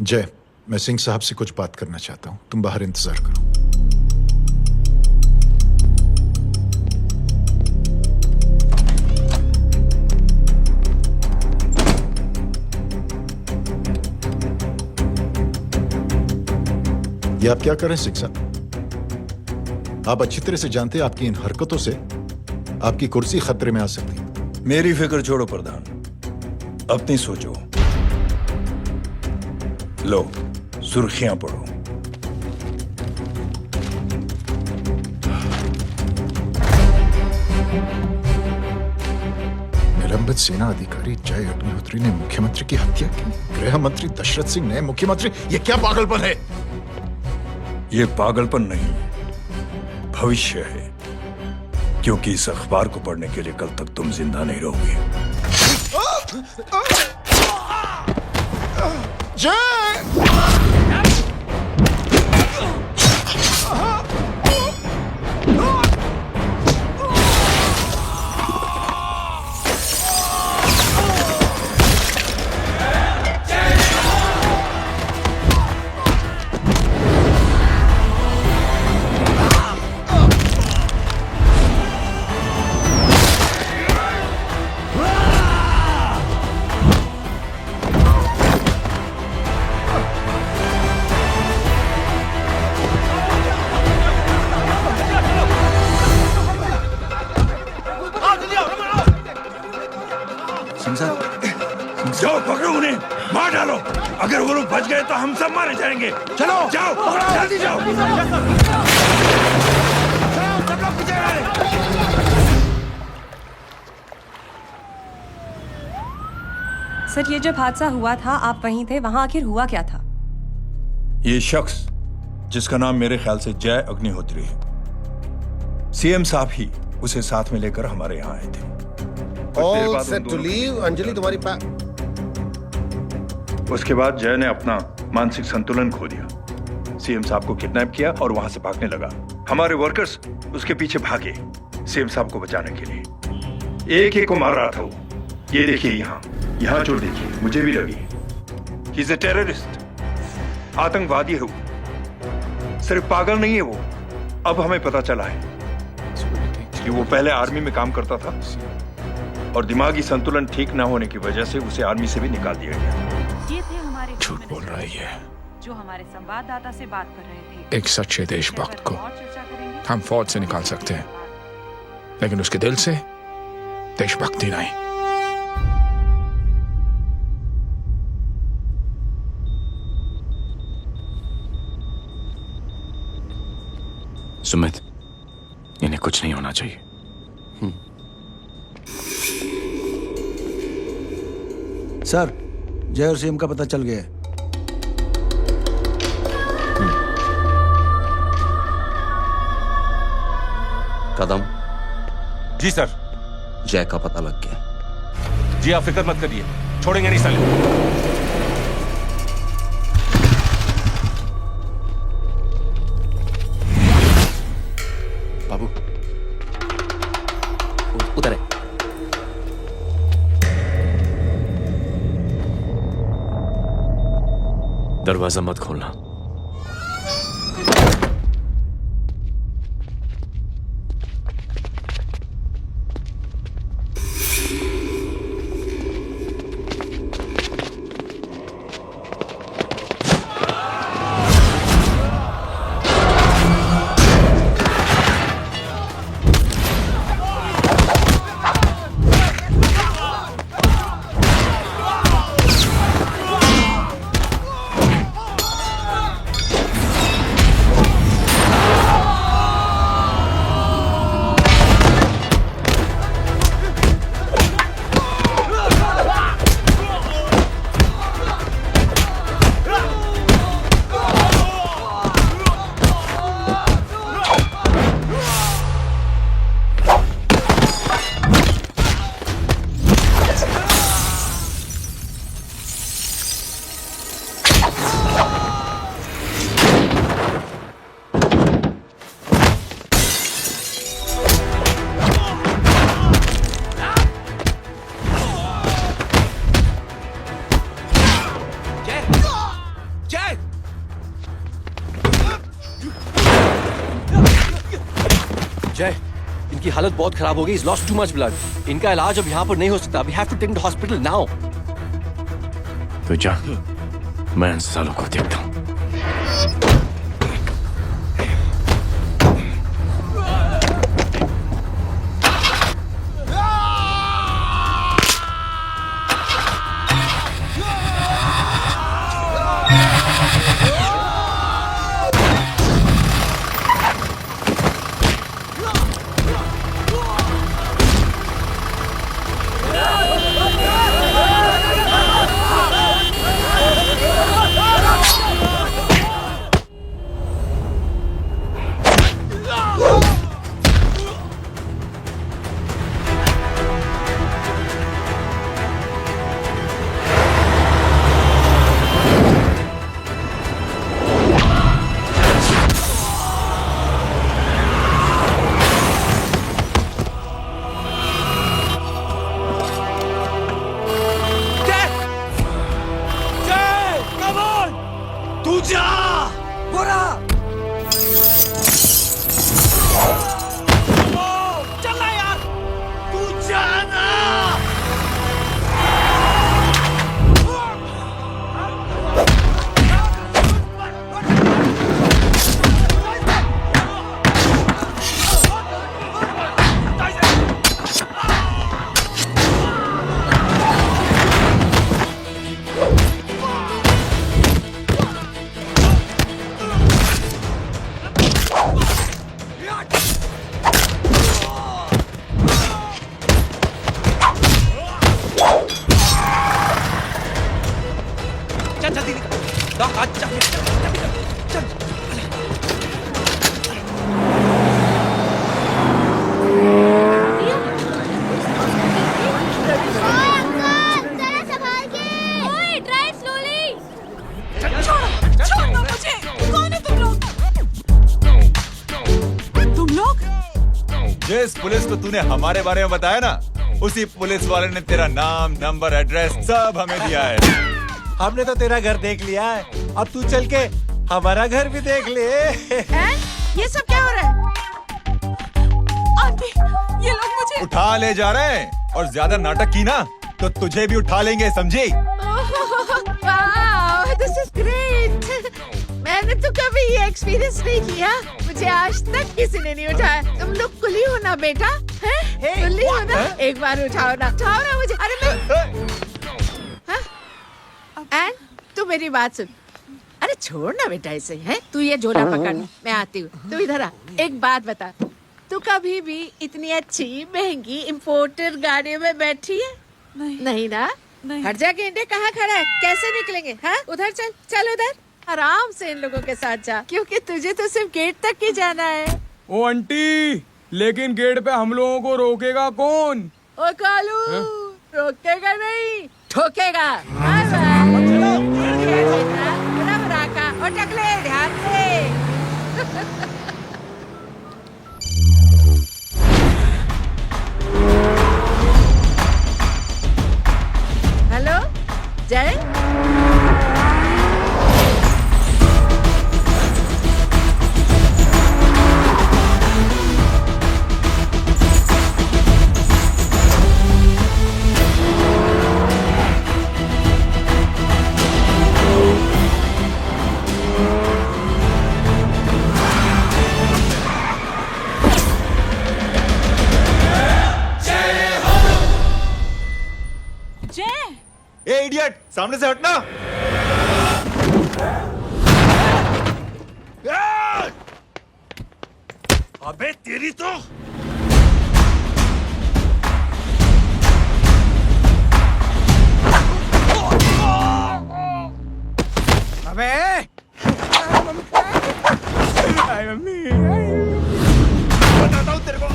जय, मैं सिंह साहब से कुछ बात करना चाहता हूं। तुम बाहर इंतजार करो। ये आप क्या कर रहे हैं सिंह साहब? आप अच्छी तरह से जानते हैं आपकी इन हरकतों से आपकी कुर्सी खतरे में आ सकती है। मेरी फिक्र छोड़ो प्रधान, अपनी सोचो। लो सुर्खियां पढ़ो। निलंबित सेना अधिकारी जय अग्निहोत्री ने मुख्यमंत्री की हत्या की। गृह मंत्री दशरथ सिंह नए मुख्यमंत्री। ये क्या पागलपन है? ये पागलपन नहीं, भविष्य है, क्योंकि इस अखबार को पढ़ने के लिए कल तक तुम जिंदा नहीं रहोगे। जय! जाओ पकड़ो उन्हें, मार डालो। अगर वो लोग बच गए तो हम सब मारे जाएंगे। चलो जाओ, जल्दी जाओ। सर, ये जब हादसा हुआ था आप वहीं थे, वहां आखिर हुआ क्या था? ये शख्स जिसका नाम मेरे ख्याल से जय अग्निहोत्री है, सीएम साहब ही उसे साथ में लेकर हमारे यहाँ आए थे। All set to leave, Anjali तुम्हारी उसके बाद जय ने अपना मानसिक संतुलन खो दिया। सीएम साहब को किडनैप किया और वहां से भागने लगा। हमारे वर्कर्स उसके पीछे भागे सीएम साहब को बचाने के लिए। एक एक को मार रहा था वो। ये देखिए यहाँ चोट देखिए, मुझे भी लगी। ही इज ए टेररिस्ट, आतंकवादी है वो। सिर्फ पागल नहीं है वो, अब हमें पता चला है कि वो पहले आर्मी में काम करता था और दिमागी संतुलन ठीक न होने की वजह से उसे आर्मी से भी निकाल दिया गया। ये थे हमारे झूठ बोल रहा है ये। जो हमारे संवाददाता से बात कर रहे थे। एक सच्चे देशभक्त को और चर्चा करेंगे। हम फौज से निकाल सकते हैं, लेकिन उसके दिल से देशभक्ति नहीं। सुमित, इन्हें कुछ नहीं होना चाहिए। सर, जय और सीएम का पता चल गया है। कदम। जी सर। जय का पता लग गया। जी आप फिक्र मत करिए, छोड़ेंगे नहीं साले। बाबू उधर है। दरवाजा मत खोलना। जय, इनकी हालत बहुत खराब हो गई। He's lost too much blood. इनका इलाज अब यहाँ पर नहीं हो सकता। We have to take him to hospital now. तो जा, मैं इन सालों को देखता हूँ। जिस पुलिस को तूने हमारे बारे में बताया ना, उसी पुलिस वाले ने तेरा नाम, नंबर, एड्रेस सब हमें दिया है। हमने तो तेरा घर देख लिया है, अब तू चल के हमारा घर भी देख ले। ये सब क्या हो रहा है? आंटी, ये लोग मुझे उठा ले जा रहे हैं, और ज्यादा नाटक की ना तो तुझे भी उठा लेंगे, समझी? This is great. मैंने तो कभी ये एक्सपीरियंस नहीं किया, मुझे आज तक किसी ने नहीं उठाया। तुम लोग कुली हो ना बेटा, हैं? कुली हो ना? एक बार उठाओ ना मुझे। अरे मैं एंड तू मेरी बात सुन। अरे छोड़ ना बेटा इसे, है? तू ये झोला पकड़, मैं आती हूँ। तू इधर आ, एक बात बता, तू कभी भी इतनी अच्छी महंगी इम्पोर्टर गाड़ी में बैठी है? नहीं ना? हट जा गेंडे, कहाँ खड़ा है? कैसे निकलेंगे? हाँ, उधर चल, चल उधर, आराम से इन लोगों के साथ जा, क्योंकि तुझे तो सिर्फ गेट तक ही जाना है। ओ आंटी, लेकिन गेट पे हम लोगों को रोकेगा कौन? ओ कालू, रोकेगा नहीं, ठोकेगा। और टकले ध्यान से। हेलो जय, ए इडियट, सामने से हटना। अबे तेरी तो अबे मम्मी, बताता हूँ तेरे को।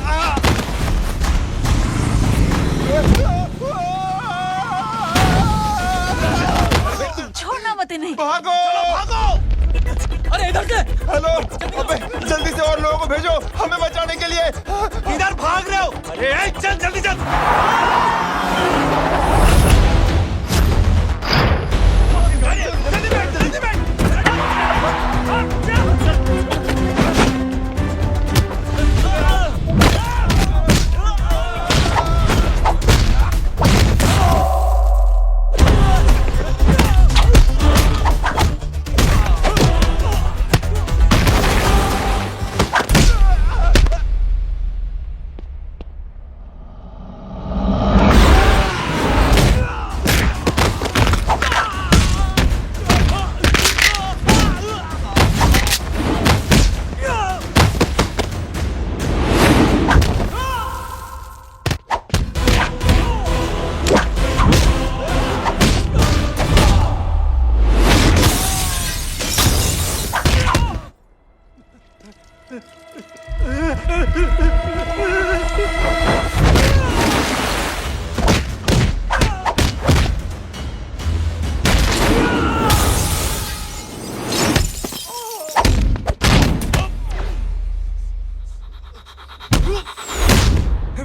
छोड़ना मत इन्हें। भागो, भागो। अरे इधर से। हेलो, अबे जल्दी से और लोगों को भेजो हमें बचाने के लिए। इधर भाग रहे हो? अरे चल जल्दी चल। जल्दी बैठ।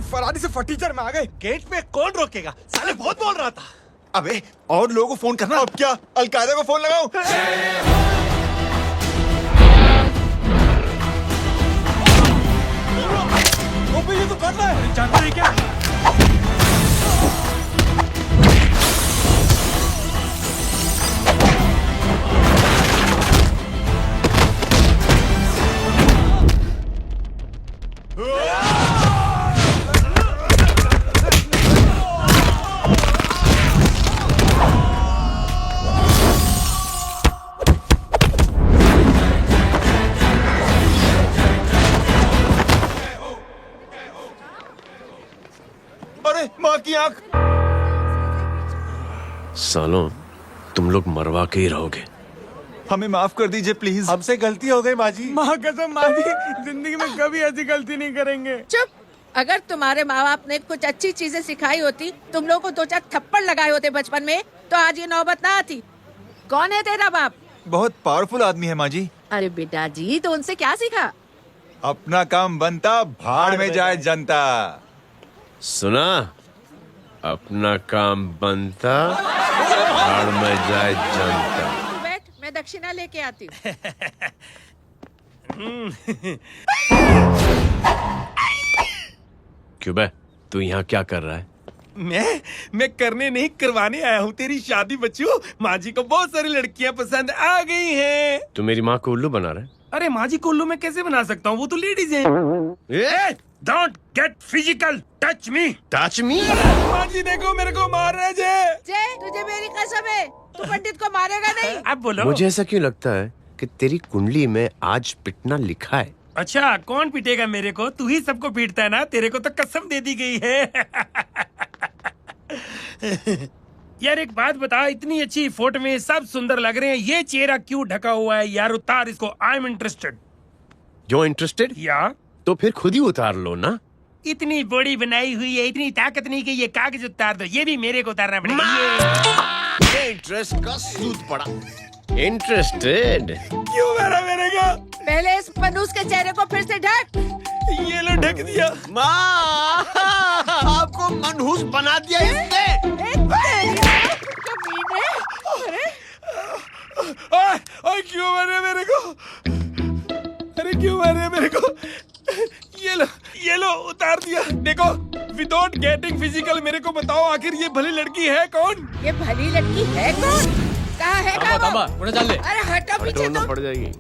फरारी से फटीचर में आ गए। गेट पे कौन रोकेगा? साले बहुत बोल रहा था। अबे और लोगों को फोन करना। अब क्या अलकायदा को फोन लगाऊं? ये तो कर रहा है। जानता है क्या? अरे माँ की आंख। सालों तुम लोग मरवा के ही रहोगे। हमें माफ कर दीजिए प्लीज। हमसे गलती हो गई माँ जी। माँ कसम माँ जी, जिंदगी में कभी ऐसी गलती नहीं करेंगे। चुप। अगर तुम्हारे माँ बाप ने कुछ अच्छी चीजें सिखाई होती, तुम लोगों को 2-4 थप्पड़ लगाए होते बचपन में, तो आज ये नौबत ना आती। कौन है तेरा बाप? बहुत पावरफुल आदमी है माँ जी। अरे बेटा जी, तो उनसे क्या सीखा? अपना काम बनता, भाड़ में जाए जनता। सुना? अपना काम बनता, भाड़ में जाए जनता। तू बैठ, मैं दक्षिणा लेके आती हूँ। क्यों बे, तू यहाँ क्या कर रहा है? मैं करने नहीं करवाने आया हूँ तेरी शादी बच्चू। माँ जी को बहुत सारी लड़कियाँ पसंद आ गई हैं। तू मेरी माँ को उल्लू बना रहा है? अरे माँ जी को उल्लू मैं कैसे बना सकता हूँ? वो तो लेडीज हैं। Don't get physical, touch me. Touch me? माँ जी देखो मेरे को मार रहे जय। जय, तुझे मेरी कसम है, तू पंडित को मारेगा नहीं। अब बोलो। मुझे ऐसा क्यों लगता है कि तेरी कुंडली में आज पिटना लिखा है? अच्छा, कौन पीटेगा मेरे को? तू ही सबको पीटता है ना। तेरे को तो कसम दे दी गई है। यार एक बात बता, इतनी अच्छी फोटो में सब सुंदर लग रहे हैं, ये चेहरा क्यों ढका हुआ है? यार उतार इसको। I am interested. जो इंटरेस्टेड? या तो फिर खुद ही उतार लो ना। इतनी बॉडी बनाई हुई है, इतनी ताकत नहीं कि ये कागज उतार दो। ये भी मेरे को उतारना पड़ेगा। ये इंटरेस्ट का सूद पड़ा। इंटरेस्टेड? क्यों मारा मेरे को? पहले इस मनूस के चेहरे को फिर से ढक। ये लो ढक दिया। माँ, आपको मनहूस बना दिया इसने। ओए क्यों मारे मेरे को? अरे क्यों मारे मेरे को? ये लो उतार दिया। देखो, विदाउट गेटिंग फिजिकल मेरे को बताओ, आखिर ये भली लड़की है कौन? ये भली लड़की है कौन? कहाँ है तांबा, उन्हें डाल दे। अरे हटो पीछे तो। पड़ जाएगी।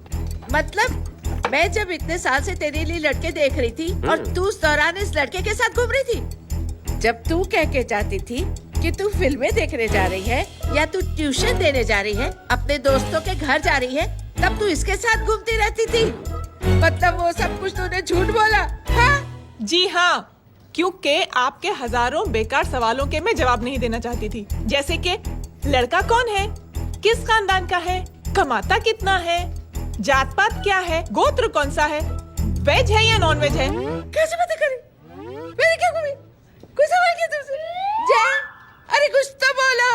मतलब मैं जब इतने साल से तेरे लिए लड़के देख रही थी और तू उस दौरान इस लड़के के साथ घूम रही थी। जब तू कह के जाती थी कि तू फिल्में देखने जा रही है या तू ट्यूशन देने जा रही है, अपने दोस्तों के घर जा रही है, तब तू इसके साथ घूमती रहती थी। मतलब वो सब कुछ तूने झूठ बोला? हाँ? जी हाँ, क्योंकि आपके हजारों बेकार सवालों के मैं जवाब नहीं देना चाहती थी। जैसे कि लड़का कौन है, किस खानदान का है, कमाता कितना है, जात पात क्या है, गोत्र कौन सा है, वेज है या नॉन वेज है। कैसे पता करें? मैंने क्या कभी कोई सवाल किया तुमसे? जय, अरे कुछ तो बोलो।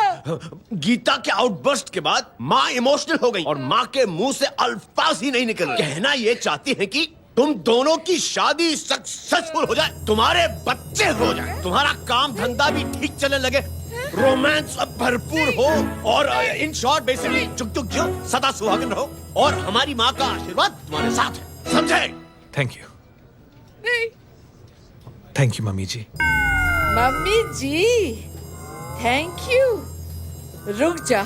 गीता के आउटबर्स्ट के बाद माँ इमोशनल हो गई और माँ के मुंह से अल्फाज ही नहीं निकल रहे। कहना ये चाहती है कि तुम दोनों की शादी सक्सेसफुल हो जाए, तुम्हारे बच्चे हो जाए, तुम्हारा काम धंधा भी ठीक चलने लगे, रोमांस अब भरपूर हो और इन शॉर्ट बेसिकली जुग जुग जियो, सदा सुहागन रहो और हमारी माँ का आशीर्वाद तुम्हारे साथ है। समझे? Thank you. Thank you mummy ji. Mummy ji thank you. रुक जा,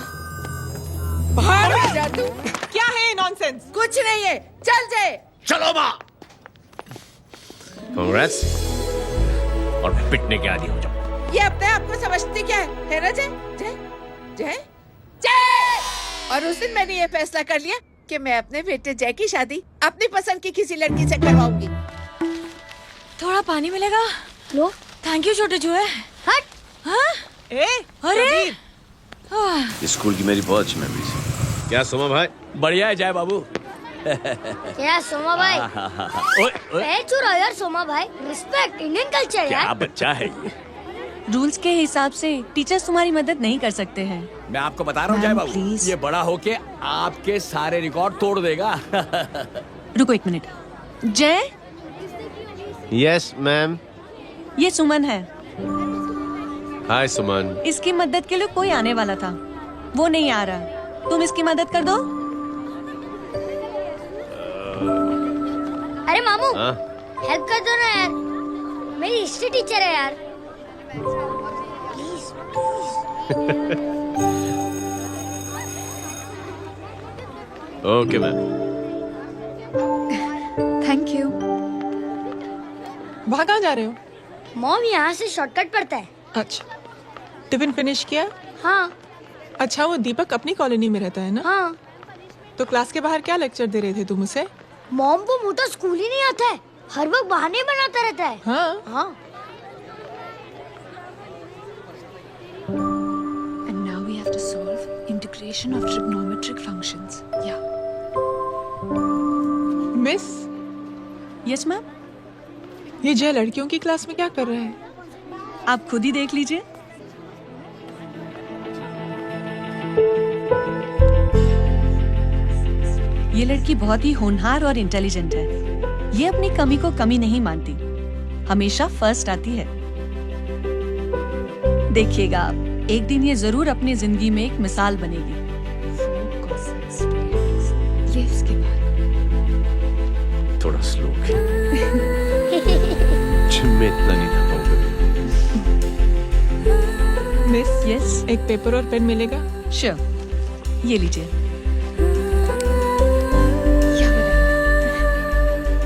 बाहर आ जा तू। क्या है नॉनसेंस? कुछ नहीं है, चल जाए। चलो माँ। कांग्रेस और पिटने के आदि हो जाओ। ये अपने आप को समझती क्या है ना जय? जय जय जय। और उस दिन मैंने ये फैसला कर लिया कि मैं अपने बेटे जय की शादी अपनी पसंद की किसी लड़की से करवाऊंगी। थोड़ा पानी मिलेगा? लो। थैंक यू छोटे जुए। हट। हाँ? अरे स्कूल की मेरी बहुत अच्छी मेमोरीज है। क्या सोमा भाई? बढ़िया है जय बाबू। क्या सोमा भाई? पैच हो रहा यार सोमा भाई, रिस्पेक्ट इंडियन कल्चर यार। क्या बच्चा है ये? रूल्स के हिसाब से टीचर्स तुम्हारी मदद नहीं कर सकते हैं। मैं आपको बता रहा हूँ जय बाबू, ये बड़ा होके आपके सारे रिकॉर्ड तोड़ देगा। रुको एक मिनट। जय। Yes ma'am. ये सुमन है। हाय सुमन। इसकी मदद के लिए कोई आने वाला था, वो नहीं आ रहा। तुम इसकी मदद कर दो। अरे मामू हाँ? हेल्प कर दो ना यार, मेरी हिस्ट्री टीचर है यार। Please okay ma'am. Thank you. वहाँ कहाँ जा रहे हो? मॉम यहाँ से शॉर्टकट पड़ता है। अच्छा, टिफिन फिनिश किया? हाँ। अच्छा, वो दीपक अपनी कॉलोनी में रहता है ना? हाँ। तो क्लास के बाहर क्या लेक्चर दे रहे थे तुम उसे? मॉम को मुंह तो स्कूल ही नहीं आता है, हर वक्त बहाने बनाता रहता है। हाँ। हाँ। And now we have to solve integration of trigonometric functions. Yeah. Miss, Yes, ma'am. ये जय लड़कियों की क्लास में क्या कर रहा है? आप खुद ही देख लीजिए। ये लड़की बहुत ही होनहार और इंटेलिजेंट है। ये अपनी कमी को कमी नहीं मानती, हमेशा फर्स्ट आती है। देखिएगा आप, एक दिन ये जरूर अपनी जिंदगी में एक मिसाल बनेगी। ये इसके बाद थोड़ा स्लो मैं इतना नहीं कर पाऊंगा। मिस, यस, एक पेपर और पेन मिलेगा? श्योर, ये लीजिए।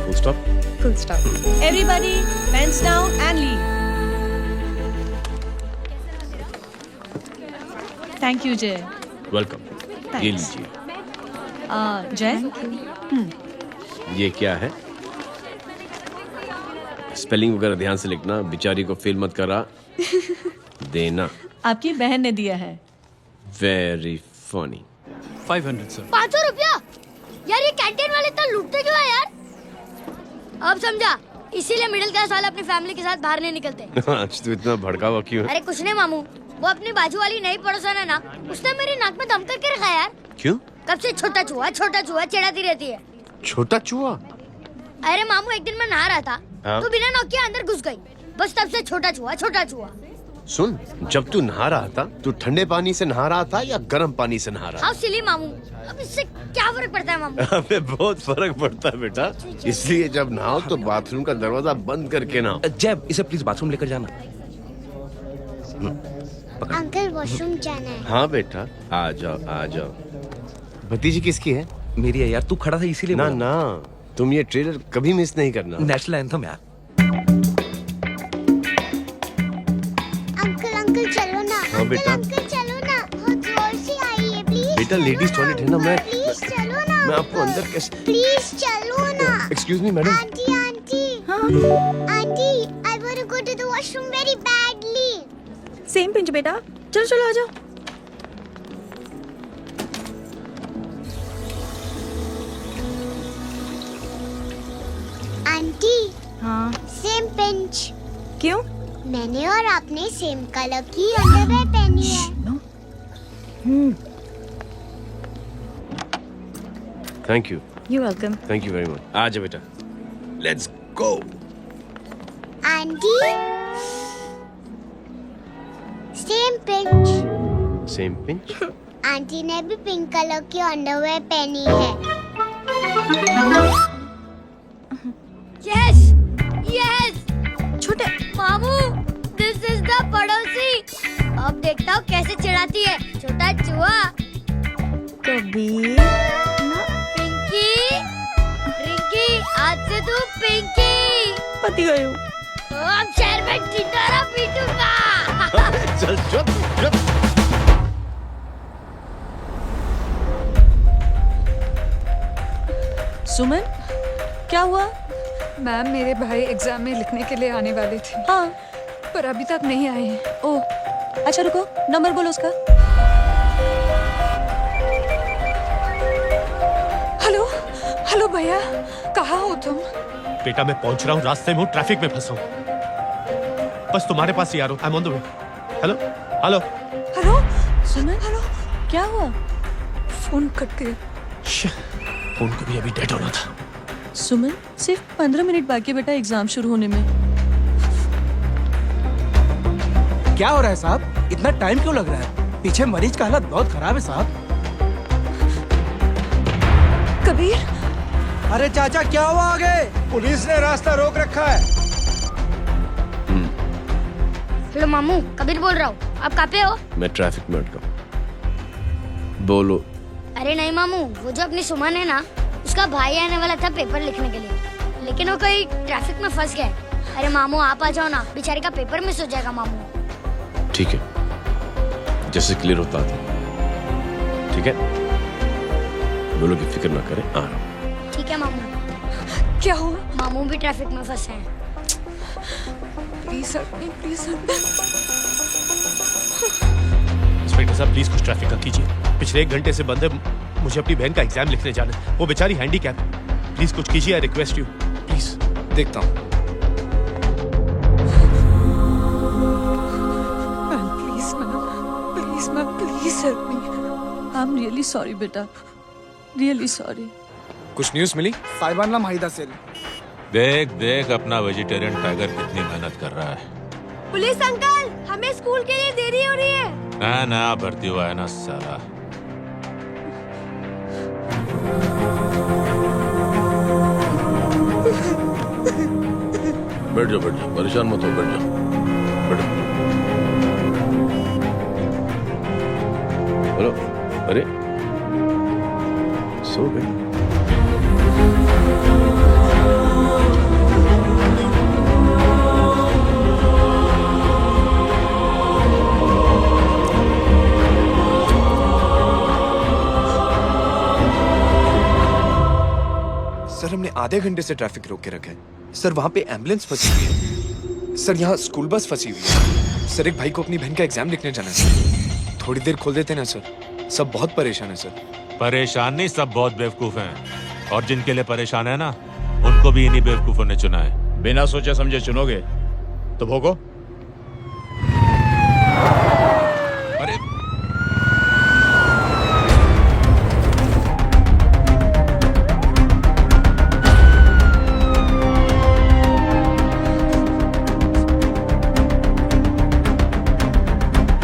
Full stop. Full stop. Everybody, pens down and leave. Thank you, Jay. Welcome. ये लीजिए। जय, ये क्या है? स्पेलिंग वगैरह ध्यान से लिखना, बेचारी को फेल मत करा देना। आपकी बहन ने दिया है। Very funny. 500 सर। 500 रुपया? यार ये कैंटीन वाले इतना लूटते क्यों है यार? अब समझा, इसीलिए मिडिल क्लास वाले अपनी फैमिली के साथ बाहर नहीं निकलते। आज तो इतना भड़का हुआ क्यों है? अरे कुछ नहीं मामू, वो अपनी बाजू वाली नई पड़ोसन है ना, उसने मेरी नाक में दम करके रखा है यार। क्यों? कब से छोटा चूहा चिढ़ाती रहती है। छोटा चूहा? अरे मामू, एक दिन मैं नहा रहा था, हाँ? तो बिना नॉक के अंदर घुस गई, बस तब से छोटा चूहा। सुन, जब तू नहा रहा था, तू ठंडे पानी से नहा रहा था या गर्म पानी से नहा रहा था? हाउ सिली मामू, अब इससे क्या फर्क पड़ता है मामू? हमें बहुत फर्क पड़ता है बेटा, इसलिए जब नहाओ तो बाथरूम का दरवाजा बंद करके नहाओ। जैब, इसे प्लीज बाथरूम लेकर जाना। अंकल वॉशरूम जाना है। हाँ बेटा, आ जाओ। भतीजी किसकी है? मेरी है यार, तू खड़ा था इसीलिए। ना, तुम ये ट्रेलर कभी मिस नहीं करना। नेशनल एंथम यार। अंकल चलो ना। हाँ बेटा। अंकल चलो ना, बहुत जोर से आई है, प्लीज। बेटा लेडीज टॉयलेट है ना, प्लीज चलो ना। मैं आपको अंदर कैसे? प्लीज चलो ना। Excuse me madam. Aunty, I want to go to the washroom very badly. Same pinch बेटा, चलो आ जाओ। आंटी, हाँ, सेम पिंच। क्यों? मैंने और आपने सेम कलर की अंडरवेयर पहनी है। Thank you. You welcome. Thank you very much. आ जा बेटा, let's go. Aunty, same pinch. Aunty ने भी पिंक कलर की अंडरवेयर पहनी है। यस छोटे मामू, दिस इज द पड़ोसी। अब देखता हूँ कैसे चिढ़ाती है छोटा चूहा। कबीर रिंकी, आज से तू पिंकी। पति गई हूँ। अब शहर में टिटोरा पीटूंगा। चल। सुमन, क्या हुआ? मैम, मेरे भाई एग्जाम में लिखने के लिए आने वाले थे। हाँ, पर अभी तक नहीं आए हैं। ओह, अच्छा रुको, नंबर बोलो उसका। हेलो भैया, कहाँ हो तुम? बेटा मैं पहुंच रहा हूँ, रास्ते में हूँ, ट्रैफिक में फंसा हूँ, बस तुम्हारे पास ही आ रहा हूँ। I am on the way. Hello. Suman, क्या हुआ? फोन कट गया। फोन को भी अभी डेड होना था। सुमन, सिर्फ 15 मिनट बाकी बेटा एग्जाम शुरू होने में। क्या हो रहा है साहब? इतना टाइम क्यों लग रहा है? पीछे मरीज का हालत बहुत खराब है साहब। कबीर, अरे चाचा क्या हुआ आगे? पुलिस ने रास्ता रोक रखा है। हेलो मामू, कबीर बोल रहा हूँ। आप कहाँ पे हो? मैं ट्रैफिक में अटका हूं। बोलो। अरे नहीं मामू, वो जो अपनी सुमन है ना, उसका भाई आने वाला था पेपर लिखने के लिए, लेकिन वो कहीं ट्रैफिक में फंस गया। अरे मामू आप आ जाओ ना, बेचारे का पेपर मिस हो जाएगा मामू। ठीक है, जैसे क्लियर होता था। ठीक है, बोलो कि फिक्र ना करें, आ रहा हूं। ठीक है मामू। क्या हुआ? मामू भी ट्रैफिक में फंसे हैं। Please help me, please help me. Inspector साहब प्लीज कुछ ट्रैफिक का कीजिए। पिछले 1 घंटे से बंद है, मुझे अपनी बहन का एग्जाम लिखने जाना है। वो बेचारी हैंडीकैप है। प्लीज कुछ कीजिए, आई रिक्वेस्ट यू प्लीज। देखता हूँ। Ma'am please help me. I am really sorry बेटा, रियली सॉरी। कुछ न्यूज़ मिली? साहिबाना माहिदा सेल। देख देख अपना वेजिटेरियन टाइगर कितनी मेहनत कर रहा है। पुलिस अंकल, हमें स्कूल के लिए देरी हो रही है। नया भर्ती हुआ है ना साला। बैठ जाओ, परेशान मत हो, बैठ जाओ, बैठो। हेलो, अरे सो गए? सर हमने आधे घंटे से ट्रैफिक रोक के रखा है। सर वहाँ पे एम्बुलेंस फंसी हुई है। सर यहाँ स्कूल बस फंसी हुई है। सर एक भाई को अपनी बहन का एग्जाम लिखने जाना है सर। थोड़ी देर खोल देते ना सर। सब बहुत परेशान है सर। परेशान नहीं, सब बहुत बेवकूफ हैं। और जिनके लिए परेशान है ना, उनको भी इन्हीं बेवकूफों ने चुना है। बिना सोचे समझे चुनोगे तो भोगो। अरे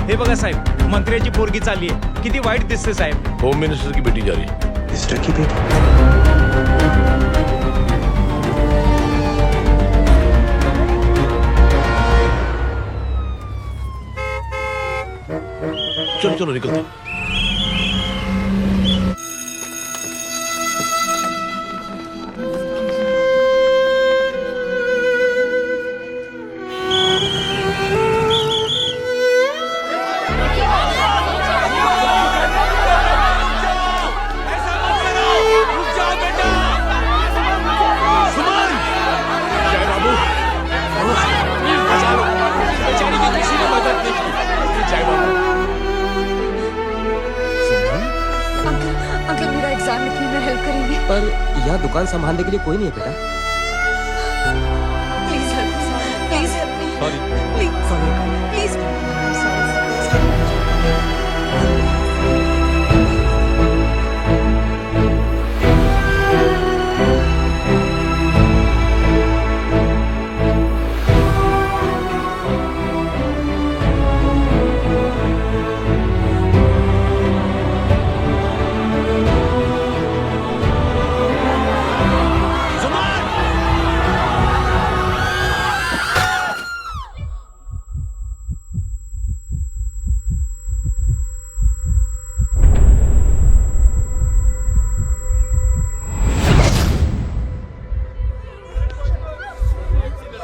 हे बघा साहेब, मंत्र्याची पोरगी चालली आहे. किती वाईट दिसते साहेब. होम मिनिस्टर की बेटी जा रही है। मिनिस्टर की बेटी? चलो चलो निकलते। पर यहाँ दुकान संभालने के लिए कोई नहीं है बेटा। Please help me, please help me. Sorry please please.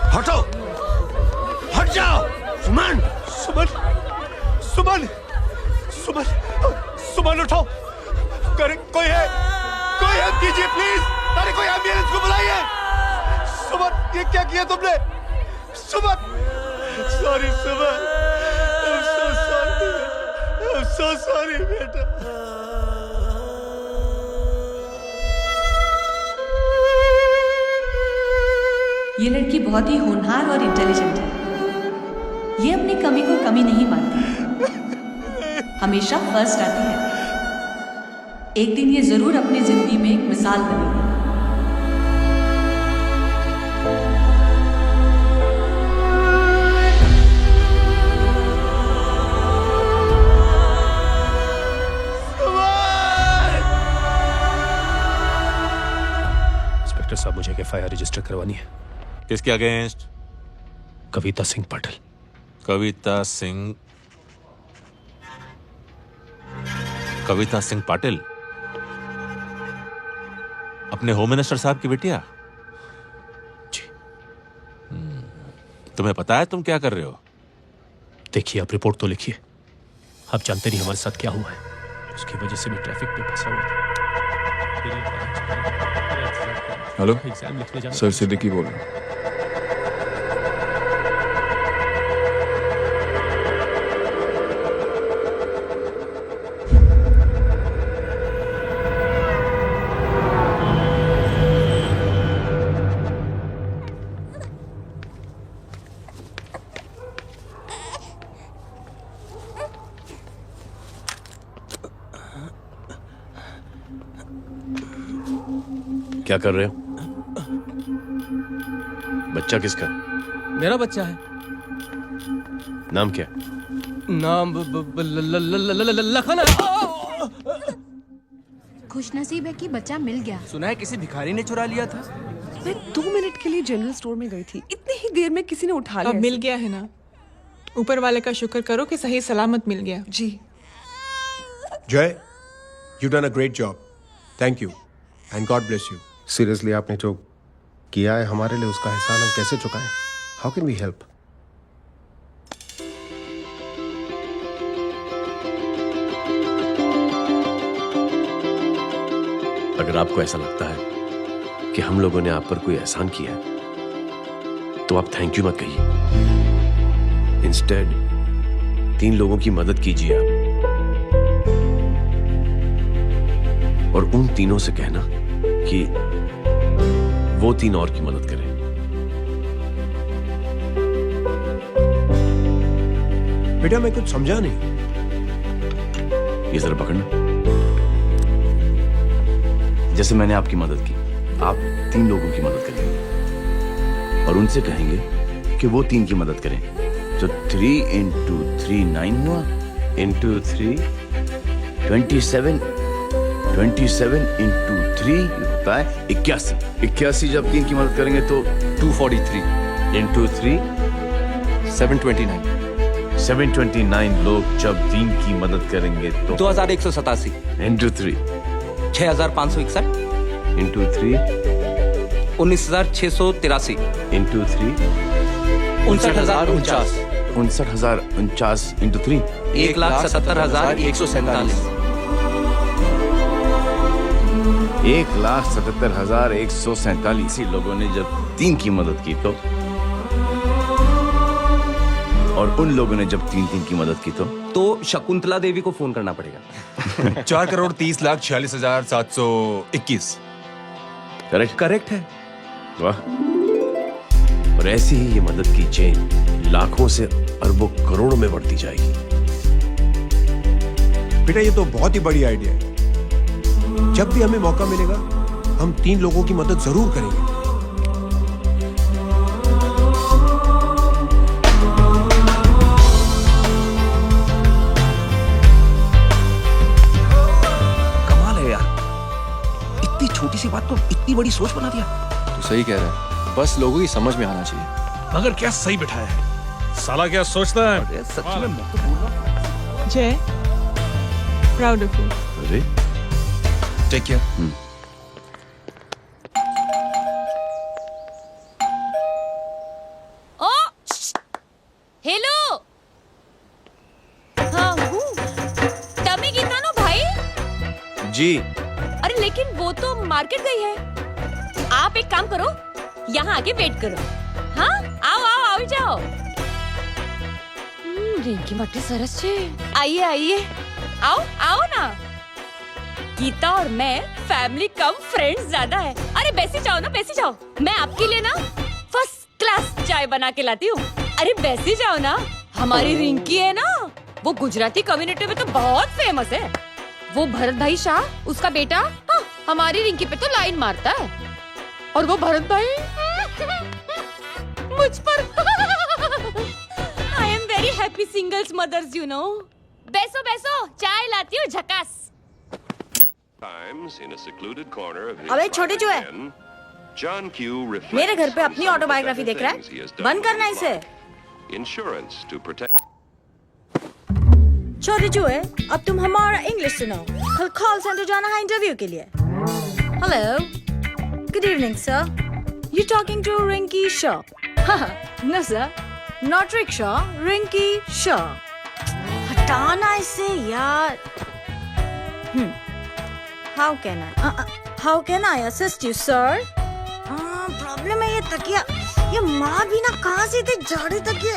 हटो, हट जाओ। सुमन, सुमन, सुमन, सुमन, सुमन उठो। करे कोई है, कोई हेल्प कीजिए प्लीज। अरे कोई एम्बुलेंस को बुलाइए। सुमन, ये क्या किया तुमने? Suman, sorry Suman, I'm so sorry, I'm so sorry बेटा। ये लड़की बहुत ही होनहार और इंटेलिजेंट है। ये अपनी कमी को कमी नहीं मानती, हमेशा फर्स्ट आती है। एक दिन ये जरूर अपनी जिंदगी में एक मिसाल बनेगी। रजिस्टर करवानी है। किसके अगेंस्ट? कविता सिंह पाटिल। कविता सिंह पाटिल, अपने होम मिनिस्टर साहब की बेटिया? जी। तुम्हें पता है तुम क्या कर रहे हो? देखिए, आप रिपोर्ट तो लिखिए। आप जानते नहीं हमारे साथ क्या हुआ है। उसकी वजह से मैं ट्रैफिक पे फंसा हुआ था। हेलो एग्जाम लिखने जाना। सर सिद्दीकी बोल रहा हूँ। क्या कर रहे हो? बच्चा किसका? मेरा बच्चा है। नाम क्या? नाम लखन। खुशनसीब है कि बच्चा मिल गया। सुना है किसी भिखारी ने चुरा लिया था। मैं 2 मिनट के लिए जनरल स्टोर में गई थी, इतनी ही देर में किसी ने उठा लिया। अब मिल गया है ना, ऊपर वाले का शुक्र करो कि सही सलामत मिल गया। जी। जय, you done a great job. Thank you and God bless you. Seriously, आपने जो किया है हमारे लिए, उसका एहसान हम कैसे चुकाएं? How can we help? अगर आपको ऐसा लगता है कि हम लोगों ने आप पर कोई एहसान किया है, तो आप थैंक यू मत कहिए। इंस्टेड 3 लोगों की मदद कीजिए आप, और उन तीनों से कहना कि वो 3 और की मदद करें। बेटा, मैं कुछ समझा नहीं। ये जरा पकड़ना। जैसे मैंने आपकी मदद की, आप 3 लोगों की मदद करेंगे और उनसे कहेंगे कि वो 3 की मदद करें। तो 3 into 3 9 हुआ, into 3 27, 27 into 3 होता है 81। 81 जब 3 की मदद करेंगे तो 243 into 3 729। 729 लोग जब 3 की मदद करेंगे तो 2187 into 3 6561 into 3 19683 into 3 59049 59049 into 3 1,77,147 1,77,147 लोगों ने जब 3 की मदद की तो, और उन लोगों ने जब 3 की मदद की तो शकुंतला देवी को फोन करना पड़ेगा। 4,30,46,721। करेक्ट है। वाह। और ऐसी ही ये मदद की चेन लाखों से अरबों करोड़ों में बढ़ती जाएगी। बेटा, ये तो बहुत ही बड़ी आइडिया है। जब भी हमें मौका मिलेगा, हम 3 लोगों की मदद जरूर करेंगे। छोटी सी बात को इतनी बड़ी सोच बना दिया। तू सही कह रहा है, बस लोगों की समझ में आना चाहिए। मगर क्या सही बिठाया है, साला क्या सोचता है। सच में मैं तो बोल रहा हूं। जय, प्राउड ऑफ यू। अरे टेक केयर। ओ हेलो, हाँ तभी कितना नो भाई जी। अरे लेकिन वो तो मार्केट गई है। आप एक काम करो, यहाँ आके वेट करो। हाँ आओ आओ आओ जाओ। रिंकी मट्टी सरस छे। आइए आइए, आओ आओ ना। गीता और मैं फैमिली कम फ्रेंड्स ज्यादा है। अरे बैसी जाओ ना, बैसी जाओ। मैं आपके लिए ना फर्स्ट क्लास चाय बना के लाती हूँ। अरे बैसी जाओ ना। हमारी रिंकी है ना, वो गुजराती कम्युनिटी में तो बहुत फेमस है। वो भरत भाई शाह, उसका बेटा, हाँ, हमारी रिंकी पे तो लाइन मारता है। और वो भरत भाई मुझ पर। I am very happy singles mothers, you know. बैसो बैसो, चाय लाती हूँ झकास। अबे छोटे जो है, John Q reflects मेरे घर पे on अपनी some of the autobiography better देख रहा things he has है, done बंद with करना his इसे। life. Insurance to protect. छोरी जुए, अब तुम हमारा इंग्लिश सुनो। कल कॉल सेंटर जाना है इंटरव्यू के लिए। Hello, good evening sir. You talking to Rinki Shaw? No sir, not rickshaw, Rinki Shaw. हटाना इसे यार। How can I assist you sir? Problem है ये तकिया, ये माँ भी ना कहाँ से इतने जाड़े तकिए।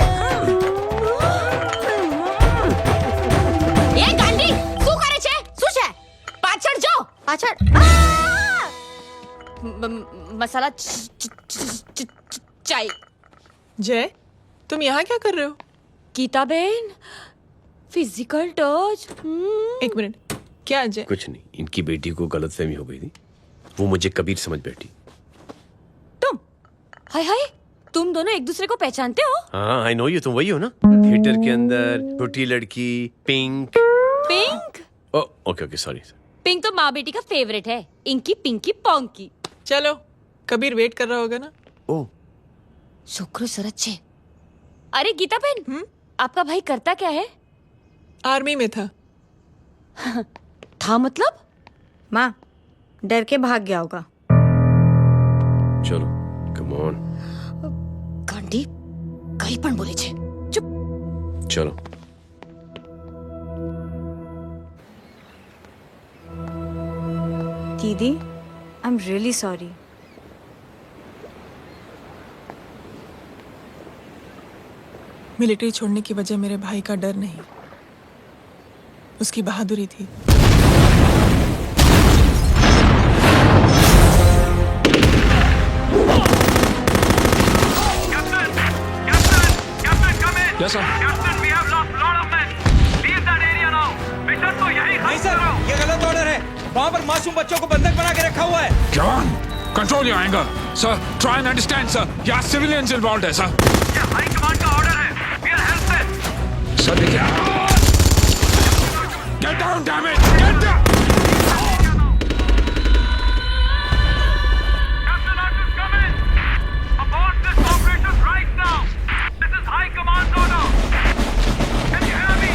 એ ગાંડી શું કરે છે? શું છે? પાછળ જો, પાછળ। મસાલા ચાય। जय, तुम यहाँ क्या कर रहे हो? Geeta ben, physical touch. एक मिनट, क्या जय? कुछ नहीं, इनकी बेटी को गलतफहमी हो गई थी, वो मुझे कबीर समझ बैठी। हाय हाय, तुम दोनों एक दूसरे को पहचानते हो? हाँ, आई नो यू, तुम वही हो ना थिएटर के अंदर छोटी लड़की pink. Pink? Okay okay, sorry. Pink तो माँ बेटी का फेवरेट है, इंकी पिंकी पोंकी। चलो, कबीर वेट कर रहा होगा ना? ओ, शुक्र सरच्चे। अरे गीता बेन, आपका भाई करता क्या है? आर्मी में था। था मतलब? माँ, डर के भाग गया होगा। चलो, कम ऑन। गांडी, कहीं पण बोले छे। चुप। चलो। दीदी, I am really sorry. Military छोड़ने की वजह मेरे भाई का डर नहीं, उसकी बहादुरी थी। Yes, sir. नहीं सर, ये गलत ऑर्डर है। वहाँ पर मासूम बच्चों को बंधक बना के रखा हुआ है। John, control your anger. Sir, try and understand, sir. यहाँ civilians involved है, sir. ये हाई कमांड का ऑर्डर है। We are helpless. Sir, देखिए। Get down, damn it! Get down! Captain Arthur's coming. Abort this operation right now. This is high command order. Can you hear me?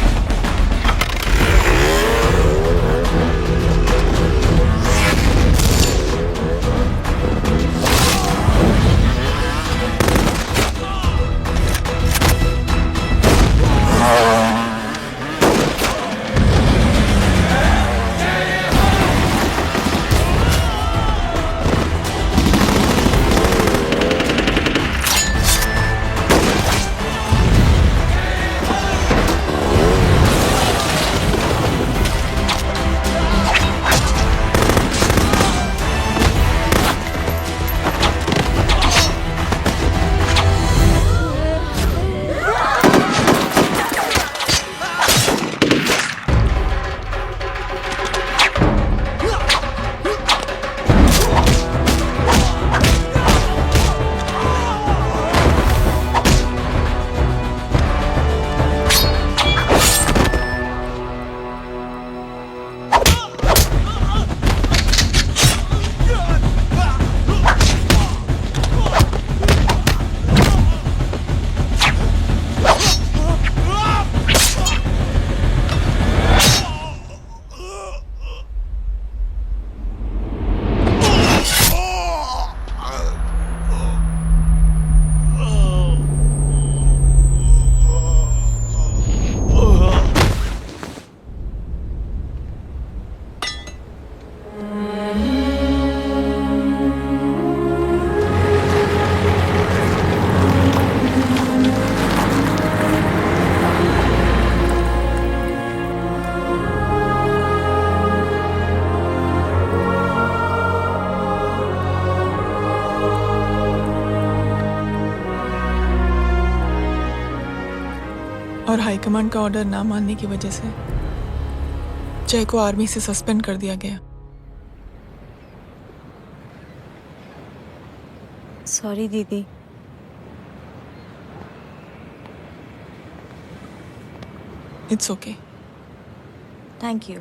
और high command का order ना मानने की वजह से जय को आर्मी से सस्पेंड कर दिया गया। सॉरी दीदी। It's okay. Thank you.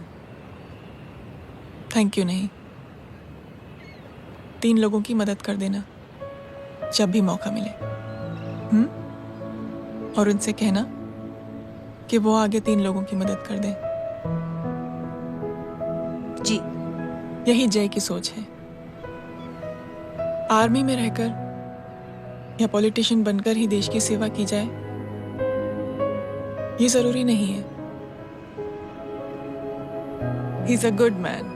Thank you नहीं, 3 लोगों की मदद कर देना जब भी मौका मिले। और उनसे कहना कि वो आगे 3 लोगों की मदद कर दे। जी। यही जय की सोच है। आर्मी में रहकर या पॉलिटिशियन बनकर ही देश की सेवा की जाए, ये जरूरी नहीं है। He is a good man.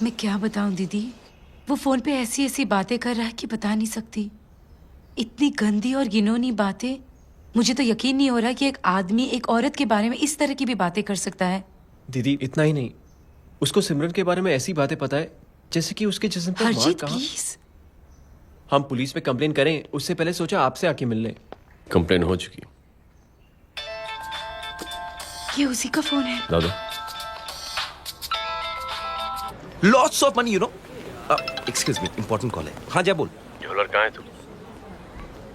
मैं क्या बताऊं दीदी, वो फोन पे ऐसी ऐसी बातें कर रहा है कि बता नहीं सकती। इतनी गंदी और घिनौनी बातें। मुझे तो यकीन नहीं हो रहा कि एक आदमी एक औरत के बारे में इस तरह की भी बातें कर सकता है। दीदी इतना ही नहीं, उसको सिमरन के बारे में ऐसी बातें पता है जैसे कि उसके जिस्म पर मार हरजीत कहाँ। प्लीज। हम पुलिस में कंप्लेन करें उससे पहले सोचा आपसे आके मिल लें। कंप्लेन हो चुकी। ये उसी का फोन है। दादा lots of money, you know. Excuse me, important call है। हाँ जय बोल। ज्वेलर कहाँ है तू?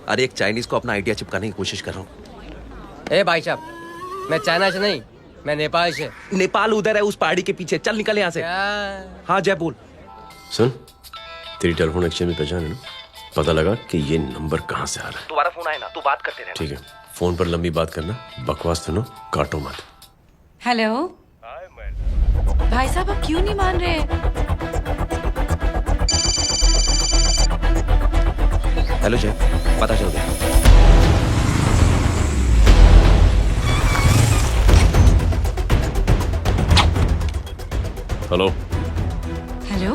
अरे एक चाइनीज को अपना आइडिया चिपकाने की कोशिश कर रहा हूँ। ए भाई साहब, मैं चाइना से नहीं, मैं नेपाल से। नेपाल उधर है, उस पहाड़ी के पीछे। चल निकल यहाँ से। हाँ जय बोल। सुन, तेरी टेलीफोन एक्सचेंज में पहचान है ना? पता लगा कि ये नंबर कहाँ से आ रहा है। दोबारा फोन आए ना तो बात करते रहना। ठीक है, फोन पर लंबी बात करना, बकवास सुनो, काटो मत। हेलो भाई साहब, आप क्यों नहीं मान रहे? हेलो जय, पता चल गया। हेलो हेलो,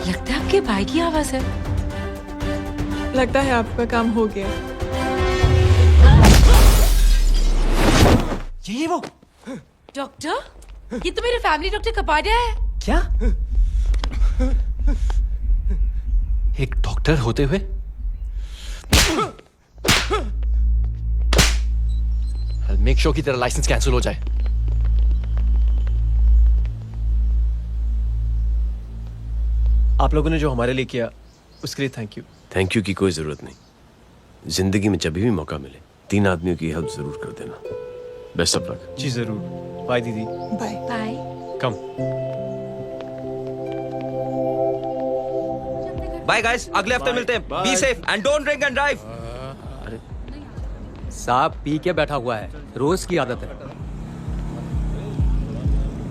लगता है आपके भाई की आवाज है। लगता है आपका काम हो गया। ये वो डॉक्टर, ये तो मेरे फैमिली डॉक्टर कपाडिया है। क्या? एक डॉक्टर होते हुए? मेक श्योर कि तेरा लाइसेंस कैंसिल हो जाए। आप लोगों ने जो हमारे लिए किया उसके लिए थैंक यू। थैंक यू की कोई जरूरत नहीं। जिंदगी में जब भी मौका मिले 3 आदमियों की हेल्प जरूर कर देना। Best of luck. जी जरूर। बाय दीदी। Bye bye. Come. Bye guys, अगले हफ्ते मिलते हैं। Be safe and don't drink and drive. अरे साहब पी के बैठा हुआ है, रोज की आदत है।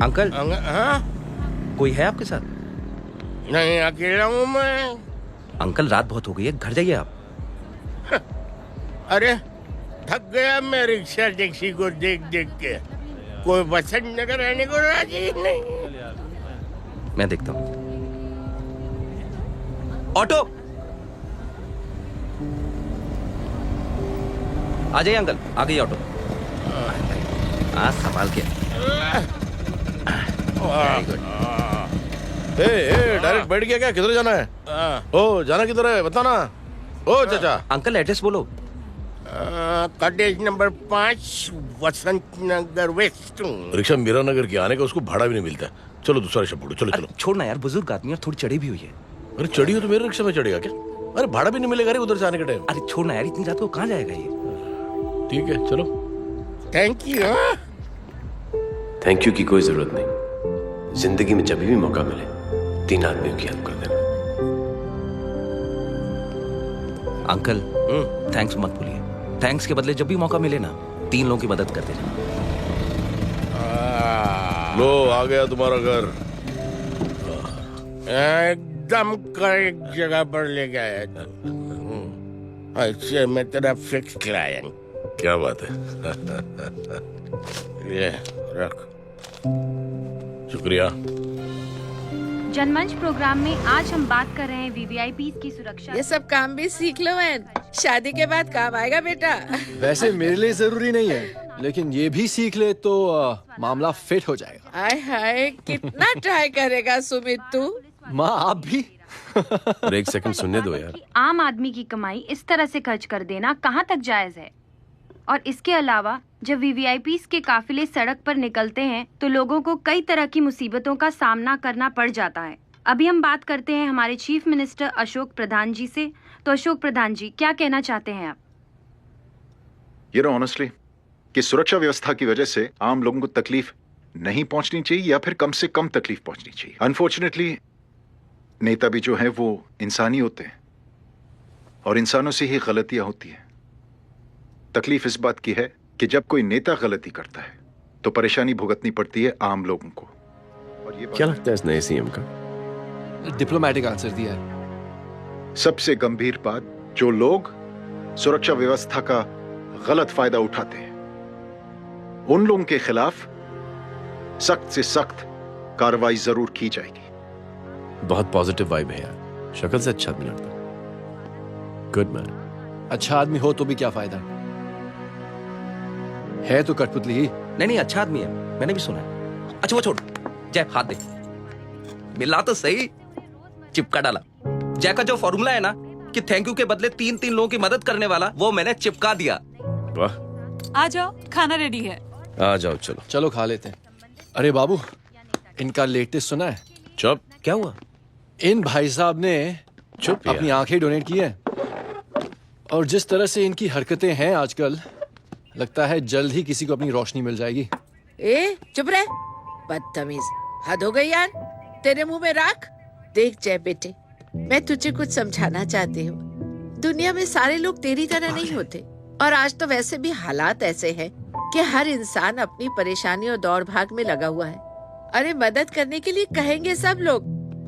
अंकल हाँ? कोई है आपके साथ? नहीं, अकेला हूँ मैं। अंकल रात बहुत हो गई है, घर जाइए आप। अरे थक गया मैं रिक्शा टैक्सी को देख देख के। कोई पसंद न कराने को राजी नहीं। मैं देखता हूँ। ऑटो आ जाइए अंकल, आ गई ऑटो। हाँ संभाल के। डायरेक्ट बैठ गया क्या? किधर जाना है? ओ जाना किधर है बताना। ओ चाचा। अंकल एड्रेस बोलो। कॉटेज नंबर 5 वसंत नगर वेस्ट। रिक्शा मीरा नगर की आने का उसको भाड़ा भी नहीं मिलता। चलो दूसरा रिक्शा पकड़ो। चलो चलो। छोड़ना यार, बुजुर्ग आदमी और थोड़ी चढ़ी भी हुई है। अरे चढ़ी हो तो मेरे रिक्शा में चढ़ेगा क्या? अरे भाड़ा भी नहीं मिलेगा रे उधर से आने के टाइम। अरे छोड़ना यार, इतनी रात को कहाँ जाएगा ये? ठीक है चलो। Thank you. थैंक यू की कोई जरूरत नहीं। जिंदगी में जब भी मौका मिले 3 आदमियों की हेल्प कर देना। अंकल थैंक्स मत भूलिए। थैंक्स के बदले जब भी मौका मिले ना 3 लोगों की मदद कर देना। लो आ गया तुम्हारा घर। एकदम करेक्ट जगह पर ले गया। ऐसे मैं तेरा फिक्स क्लाइंट। क्या बात है। ये रख। शुक्रिया। जनमंच प्रोग्राम में आज हम बात कर रहे हैं वीवीआईपी की सुरक्षा। ये सब काम भी सीख लो मैन, शादी के बाद काम आएगा बेटा। वैसे मेरे लिए जरूरी नहीं है, लेकिन ये भी सीख ले तो मामला फिट हो जाएगा। हाय हाय, कितना ट्राई करेगा सुमित तू? माँ आप भी। एक सेकंड सुनने दो यार। आम आदमी की कमाई इस तरह से खर्च कर देना कहाँ तक जायज है? और इसके अलावा जब वीवीआईपी के काफिले सड़क पर निकलते हैं तो लोगों को कई तरह की मुसीबतों का सामना करना पड़ जाता है। अभी हम बात करते हैं हमारे चीफ मिनिस्टर अशोक प्रधान जी से। तो अशोक प्रधान जी, क्या कहना चाहते हैं आप? You know, honestly, कि सुरक्षा व्यवस्था की वजह से आम लोगों को तकलीफ नहीं पहुंचनी चाहिए या फिर कम से कम तकलीफ पहुंचनी चाहिए। अनफॉर्चुनेटली नेता भी जो है वो इंसानी होते हैं और इंसानों से ही गलतियां होती हैं। तकलीफ इस बात की है कि जब कोई नेता गलती करता है तो परेशानी भुगतनी पड़ती है आम लोगों को। और ये क्या लगता है इस नए सीएम का? डिप्लोमेटिक आंसर दिया है। सबसे गंभीर बात, जो लोग सुरक्षा व्यवस्था का गलत फायदा उठाते हैं उन लोगों के खिलाफ सख्त से सख्त कार्रवाई जरूर की जाएगी। बहुत पॉजिटिव वाइब है यार, शक्ल से अच्छा आदमी लगता है। Good man. अच्छा आदमी हो तो भी क्या फायदा है तो कठपुतली ही। नहीं अच्छा आदमी है, मैंने भी सुना है। अच्छा वो छोड़, जय हाथ दे। मिला तो सही, चिपका डाला। जय का जो फॉर्मूला है ना कि थैंक यू के बदले 3 लोगों की मदद करने वाला, वो मैंने चिपका दिया। वाह। आ जाओ, खाना रेडी है। आ जाओ, चलो चलो खा लेते हैं। अरे बाबू, इनका लेटेस्ट सुना है? चुप। क्या हुआ? इन भाई साहब ने चुप अपनी आंखें डोनेट की है और जिस तरह से इनकी हरकतें हैं आजकल, लगता है जल्द ही किसी को अपनी रोशनी मिल जाएगी। ए चुप रह, बदतमीज, हद हो गई यार। तेरे मुंह में राख। देख जय बेटे, मैं तुझे कुछ समझाना चाहती हूँ। दुनिया में सारे लोग तेरी तरह नहीं होते और आज तो वैसे भी हालात ऐसे हैं कि हर इंसान अपनी परेशानी और दौड़ भाग में लगा हुआ है। अरे मदद करने के लिए कहेंगे सब लोग,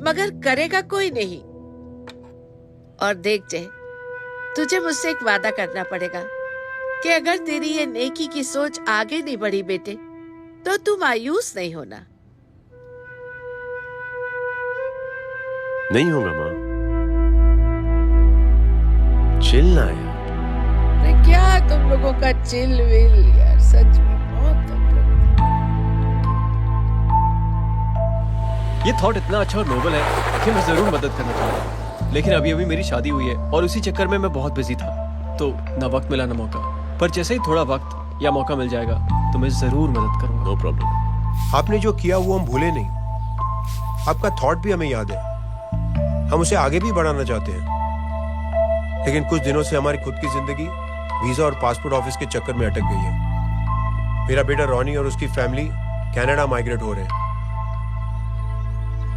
मगर करेगा कोई नहीं। और देख जय, तुझे मुझसे एक वादा करना पड़ेगा कि अगर तेरी ये नेकी की सोच आगे नहीं बढ़ी बेटे, तो तू मायूस नहीं होना। नहीं होगा माँ, चिल ना यार। अरे क्या तुम लोगों का चिल विल यार, सच में बहुत ये थॉट इतना अच्छा और नोबल है कि मैं जरूर मदद करना चाहूंगा, लेकिन अभी अभी मेरी शादी हुई है और उसी चक्कर में मैं बहुत बिजी था, तो ना वक्त मिला ना मौका। पर जैसे ही थोड़ा वक्त या मौका मिल जाएगा तो मैं जरूर मदद करूंगा। No problem. आपने जो किया वो हम भूले नहीं, आपका थॉट भी हमें याद है, हम उसे आगे भी बढ़ाना चाहते हैं। लेकिन कुछ दिनों से हमारी खुद की जिंदगी वीजा और पासपोर्ट ऑफिस के चक्कर में अटक गई है। मेरा बेटा रॉनी और उसकी फैमिली कनाडा माइग्रेट हो रहे हैं।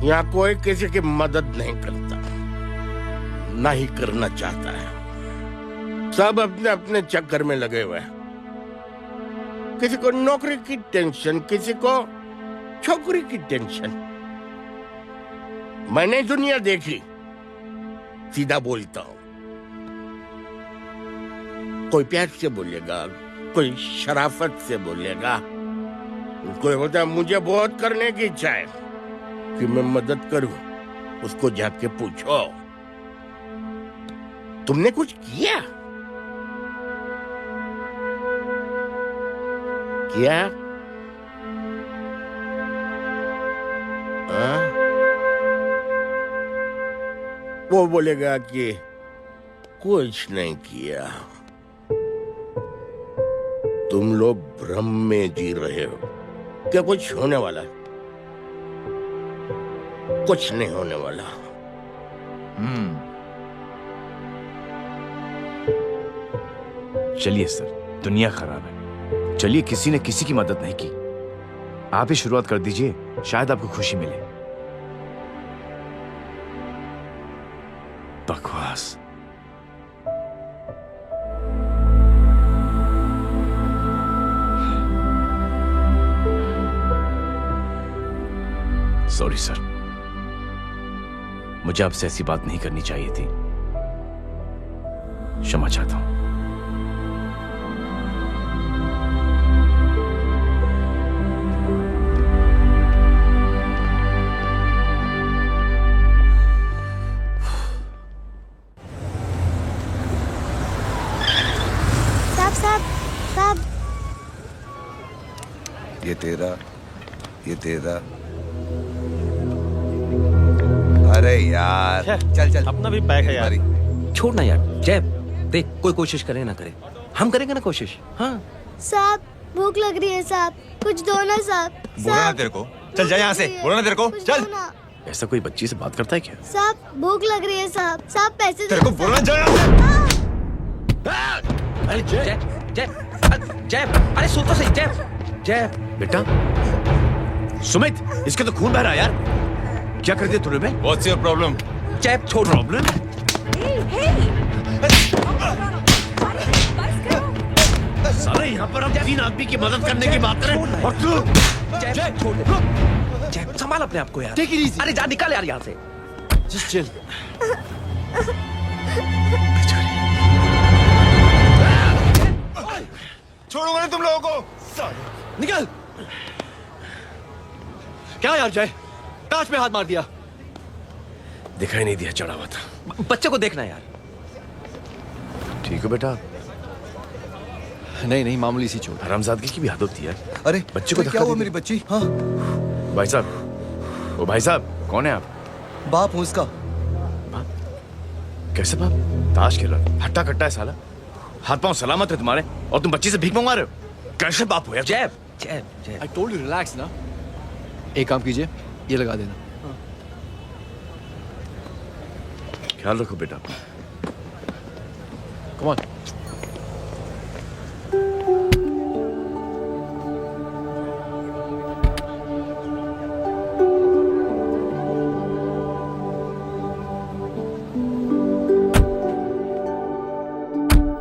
यहाँ कोई किसी की मदद नहीं करता, ना ही करना चाहता है। सब अपने अपने चक्कर में लगे हुए हैं। किसी को नौकरी की टेंशन, किसी को छोकरी की टेंशन। मैंने दुनिया देखी, सीधा बोलता हूं। कोई प्यार से बोलेगा, कोई शराफत से बोलेगा, कोई बोलता है मुझे बहुत करने की इच्छा है कि मैं मदद करूं। उसको जाके पूछो तुमने कुछ किया? क्या? वो बोलेगा कि कुछ नहीं किया। तुम लोग भ्रम में जी रहे हो। क्या कुछ होने वाला है? कुछ नहीं होने वाला। चलिए सर, दुनिया खराब है, चलिए किसी ने किसी की मदद नहीं की, आप ही शुरुआत कर दीजिए, शायद आपको खुशी मिले। बकवास। सॉरी सर, मुझे आपसे ऐसी बात नहीं करनी चाहिए थी, क्षमा चाहता हूं। ये तेरा। अरे यार चल चल, अपना भी बैग है यार। छोड़ ना यार जय, देख कोई कोशिश करे ना करे, हम करेंगे ना कोशिश। हाँ साहब भूख लग रही है साहब, कुछ दो ना साहब। बोला ना तेरे को, चल जा यहाँ से, बोला ना तेरे को, चल। ऐसा कोई बच्ची से बात करता है क्या? साहब भूख लग रही है साहब, साहब पैसे तेरे को बोलना चाहिए। अरे जय जय जय, अरे सुन तो सही जय। जय बेटा सुमित, इसके तो खून बह रहा है यार। क्या कर दिया तूने बे? What's your problem? जय छोड़। प्रॉब्लम? साले यहाँ पर हम 3 आदमी की मदद करने की बात करें और तू जय छोड़ दे। जय संभाल अपने आप को यार। Take it easy. अरे जा निकल यार यहाँ से। Just chill. छोड़ूंगा नहीं तुम लोगों को। निकल। क्या यार जय, कांच पे हाथ मार दिया। दिखाई नहीं दिया, चढ़ा हुआ था। बच्चे को देखना यार। ठीक हो बेटा? नहीं नहीं, मामूली सी चोट। हरामजादगी की भी हद होती है। अरे बच्चे को क्या हुआ मेरी बच्ची? हाँ भाई साहब, ओ भाई साहब, कौन है आप? बाप हूँ इसका। कैसे बाप? ताश खेल रहा, हट्टा कट्टा है साला। हाथ पांव सलामत है तुम्हारे और तुम बच्ची से भीख मंगवा रहे हो? कैसे बाप हो यार? जय जय जय। I told you relax ना। एक काम कीजिए, ये लगा देना। ख्याल रखो बेटा। Come on.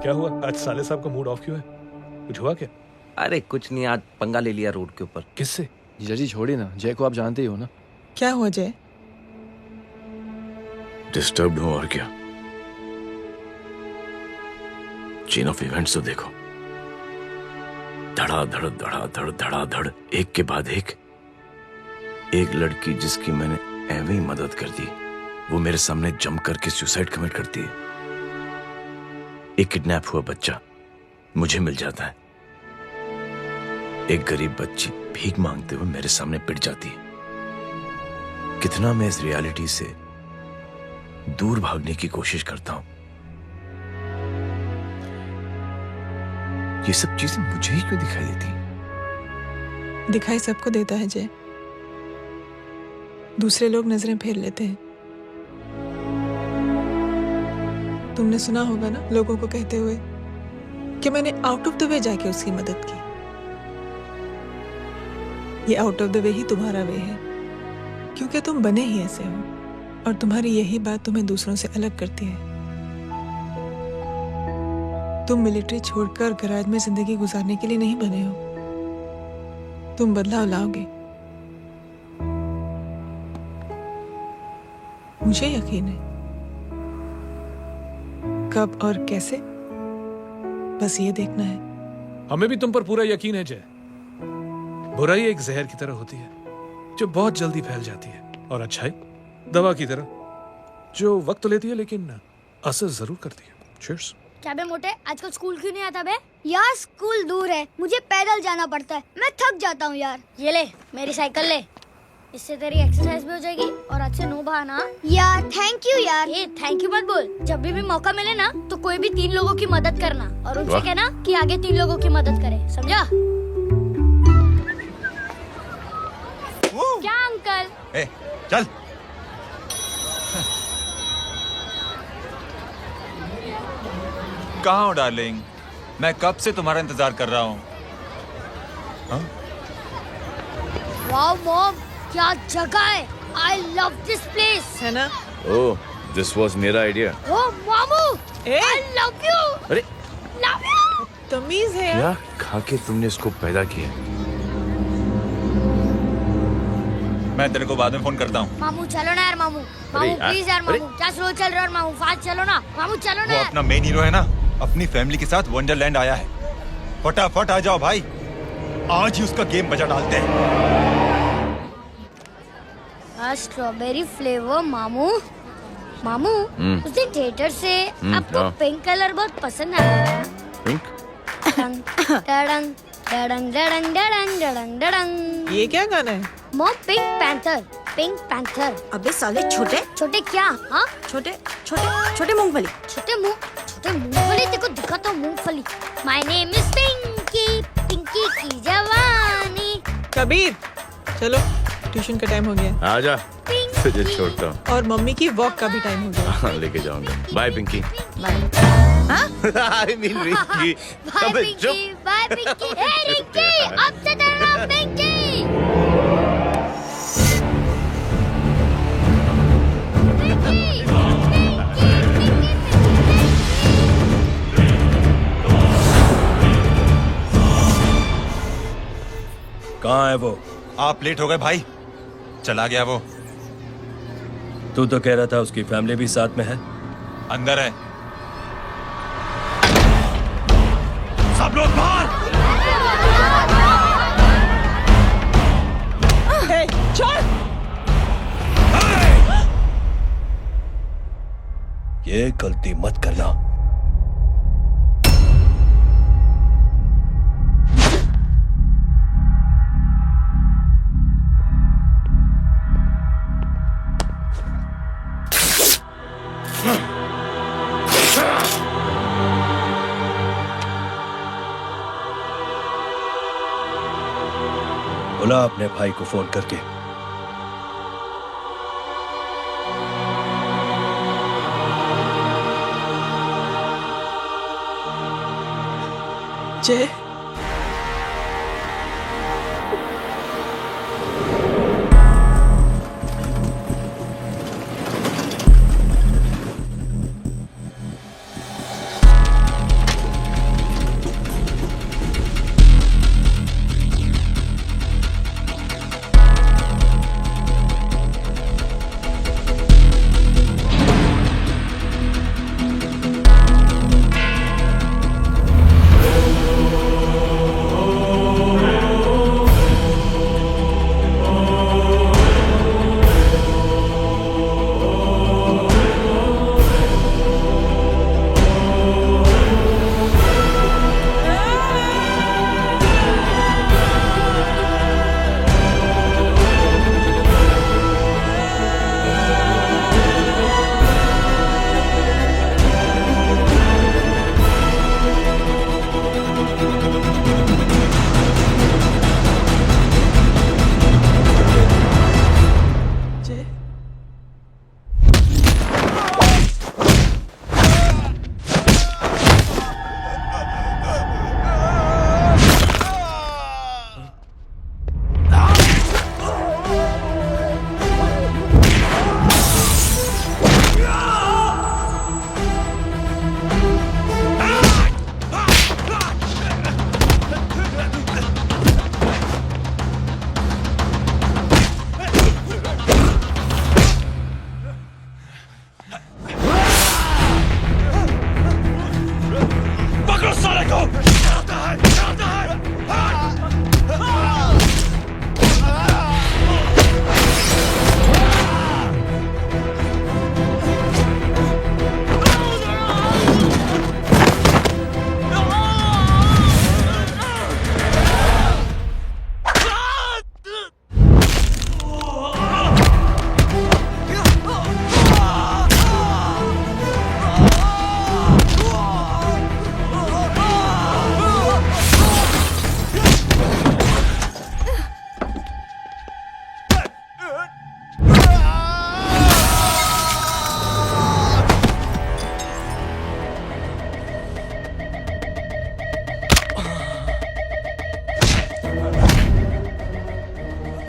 क्या हुआ आज? साले साहब का मूड ऑफ क्यों है? कुछ हुआ क्या? अरे कुछ नहीं, आज पंगा ले लिया रोड के ऊपर। किससे? जीजा जी छोड़िए ना, जय को आप जानते ही हो ना। क्या हुआ जय? डिस्टर्ब्ड हूं और क्या। चेन ऑफ इवेंट्स तो देखो, धड़ाधड़ धड़ाधड़ धड़ाधड़, एक के बाद एक लड़की जिसकी मैंने एवं ही मदद कर दी, वो मेरे सामने जम करके सुसाइड कमिट करती है। एक किडनैप हुआ बच्चा मुझे मिल जाता है। एक गरीब बच्ची भीख मांगते हुए मेरे सामने पिट जाती है। कितना मैं इस रियलिटी से दूर भागने की कोशिश करता हूं। ये सब चीजें मुझे ही क्यों दिखाई देती? दिखाई सबको देता है जय, दूसरे लोग नजरें फेर लेते हैं। तुमने सुना होगा ना लोगों को कहते हुए कि मैंने आउट ऑफ द वे जाके उसकी मदद की। ये आउट ऑफ द वे ही तुम्हारा वे है, क्योंकि तुम बने ही ऐसे हो और तुम्हारी यही बात तुम्हें दूसरों से अलग करती है। तुम मिलिट्री छोड़कर गराज में जिंदगी गुजारने के लिए नहीं बने हो। तुम बदलाव लाओगे, मुझे यकीन है। कब और कैसे, बस ये देखना है। हमें भी तुम पर पूरा यकीन है जय। बुराई एक जहर की तरह होती है जो बहुत जल्दी फैल जाती है, और अच्छाई दवा की तरह जो वक्त लेती है लेकिन असर जरूर करती है। चीयर्स। क्या बे मोटे, आजकल स्कूल क्यों नहीं आता बे? यार स्कूल दूर है, मुझे पैदल जाना पड़ता है, मैं थक जाता हूँ यार। ये ले मेरी साइकिल ले, इससे तेरी एक्सरसाइज भी हो जाएगी और आज से नो बहाना। यार थैंक यू यार। ये थैंक यू मत बोल, जब भी मौका मिले ना तो कोई भी 3 लोगों की मदद करना और उनसे कहना कि आगे 3 लोगों की मदद करे, समझा? क्या अंकल? ए, चल। कहाँ हो डार्लिंग? मैं कब से तुम्हारा इंतजार कर रहा हूँ। वाओ मॉम, क्या जगह है। I love this place. है ना? ओह, दिस वाज मेरा आइडिया। Oh मामू, ए? I love you. अरे Love you. तमीज है क्या खा के तुमने इसको पैदा किया? मैं तेरे को बाद में फोन करता हूँ। मामू चलो ना यार, मामू प्लीज यार, मामू क्या स्लो चल रहा है मामू, फास्ट चलो ना मामू, चलो ना। वो अपना मेन हीरो है ना, अपनी फैमिली के साथ वंडरलैंड आया है। फटाफट आ जाओ भाई, आज ही उसका गेम बजा डालते हैं। स्ट्रॉबेरी फ्लेवर मामू। मामू उस दिन थिएटर से आपको हाँ। पिंक कलर बहुत पसंद आया। पिंक? डडंग डडंग डडंग डडंग डडंग डडंग डडंग। ये क्या गाना है? Mom pink panther, pink panther. अबे साले छोटे छोटे क्या? हाँ छोटे छोटे छोटे मूंगफली। छोटे मूंगफली, देखो दिखाता हूँ मूंगफली। My name is Pinky, Pinky की जवानी। कबीर चलो, ट्यूशन का टाइम हो गया। आजा। पिंक तुझे छोड़ता हूँ। और मम्मी की वॉक का भी टाइम हो गया। हाँ, लेके जाऊंगा। Bye Pinky. I mean Rinky. Bye Pinky, bye Pinky. Hey Rinky, अब से तेरा नाम पिंकी। कहाँ है वो? आप लेट हो गए भाई, चला गया वो। तू तो कह रहा था उसकी फैमिली भी साथ में है। अंदर है। सब लोग बाहर। छोड़। ये गलती मत करना। बुला अपने भाई को फोन करके। जय,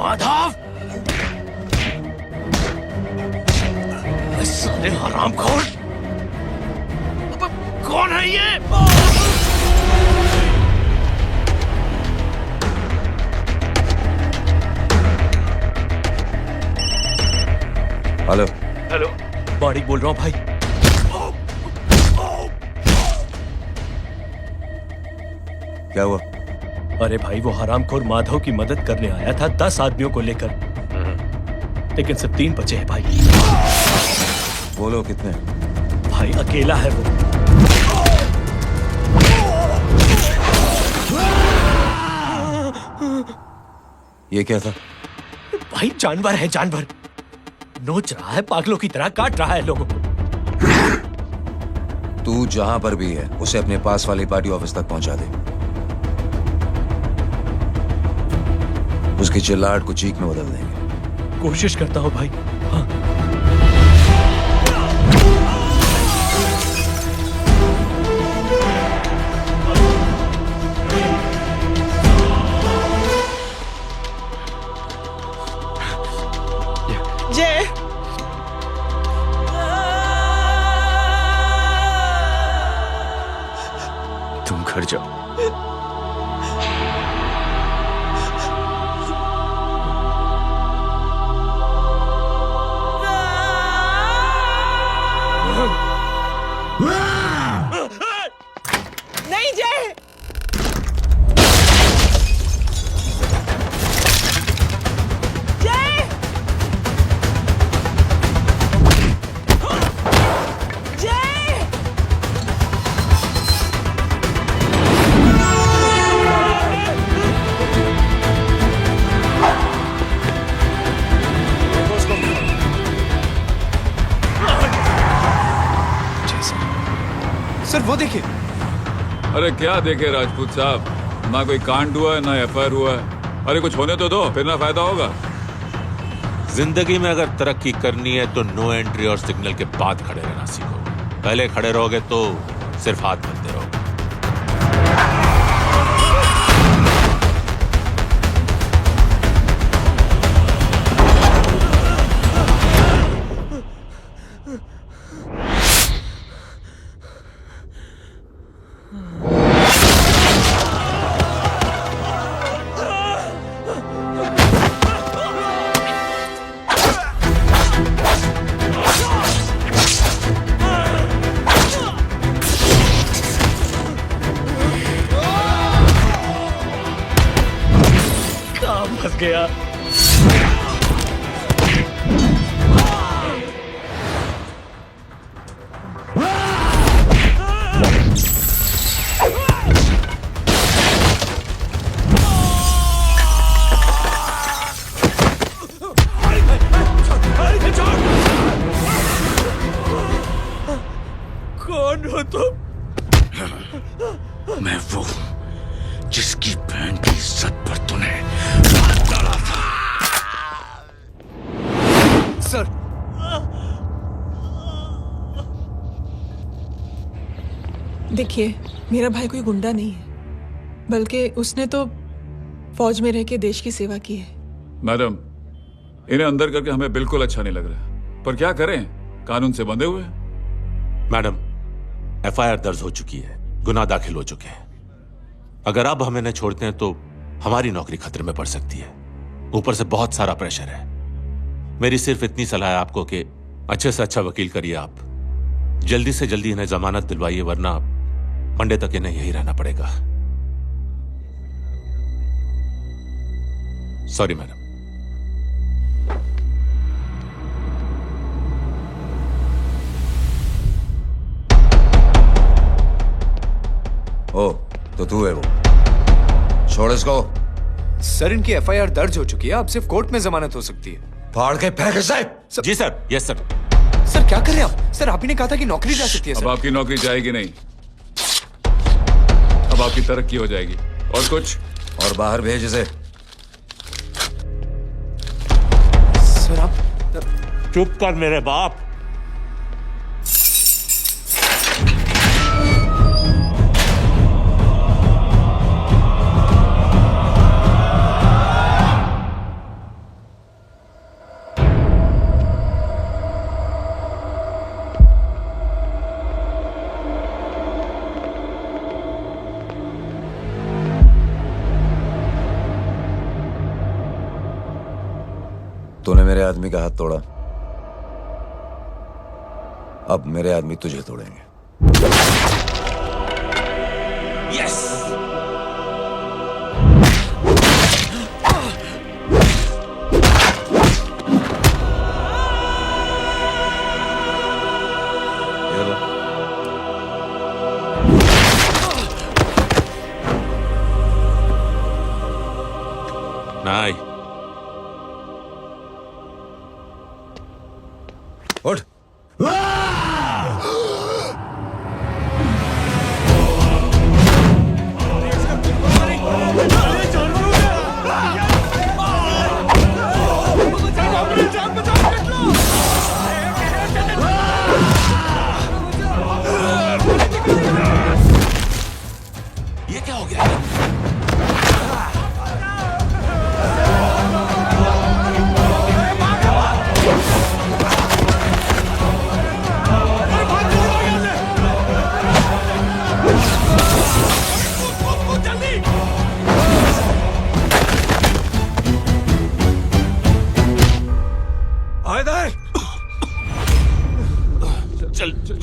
माधव, साले हरामखोर, कौन है ये? हेलो। हेलो, माणिक बोल रहा हूँ भाई। क्या हुआ? अरे भाई, वो हरामखोर माधव की मदद करने आया था 10 आदमियों को लेकर, लेकिन सिर्फ 3 बचे हैं भाई। बोलो कितने? भाई अकेला है वो। ये क्या था? भाई जानवर है, जानवर। नोच रहा है, पागलों की तरह काट रहा है लोगों को। तू जहां पर भी है उसे अपने पास वाली पार्टी ऑफिस तक पहुंचा दे। उसकी चिल्लाहट को चीख में बदल देंगे। कोशिश करता हूं भाई। जय तुम घर जाओ। नहीं जय, जय, जय। सर वो देखिए। अरे क्या देखे राजपूत साहब, ना कोई कांड हुआ है ना एफआईआर हुआ है। अरे कुछ होने तो दो, फिर ना फायदा होगा। जिंदगी में अगर तरक्की करनी है तो नो एंट्री और सिग्नल के बाद खड़े रहना सीखो। पहले खड़े रहोगे तो सिर्फ हाथ मिलते रहोगे। फंस गया। कौन हो तुम? मैं वो जिसकी बहन की इज्जत पर तूने हाथ डाला था। सर देखिए, मेरा भाई कोई गुंडा नहीं है, बल्कि उसने तो फौज में रह के देश की सेवा की है। मैडम, इन्हें अंदर करके हमें बिल्कुल अच्छा नहीं लग रहा, पर क्या करें, कानून से बंधे हुए। मैडम, एफआईआर दर्ज हो चुकी है, गुनाह दाखिल हो चुके हैं। अगर अब हम इन्हें छोड़ते हैं तो हमारी नौकरी खतरे में पड़ सकती है। ऊपर से बहुत सारा प्रेशर है। मेरी सिर्फ इतनी सलाह है आपको कि अच्छे से अच्छा वकील करिए आप। जल्दी से जल्दी इन्हें जमानत दिलवाइए, वरना मंडे तक इन्हें यही रहना पड़ेगा। Sorry madam. ओ, तो तू है वो? छोड़ इसको। सर इनकी एफआईआर दर्ज हो चुकी है, अब सिर्फ कोर्ट में जमानत हो सकती है। फाड़ के फेंक साहब। जी सर। Yes sir. सर क्या कर रहे हैं आप? सर आप ही ने कहा था कि नौकरी जा सकती है। अब आपकी नौकरी जाएगी नहीं, अब आपकी तरक्की हो जाएगी। और कुछ? और बाहर भेज इसे। सर आप चुप कर मेरे बाप। तूने मेरे आदमी का हाथ तोड़ा, अब मेरे आदमी तुझे तोड़ेंगे। यस। नहीं। उठ।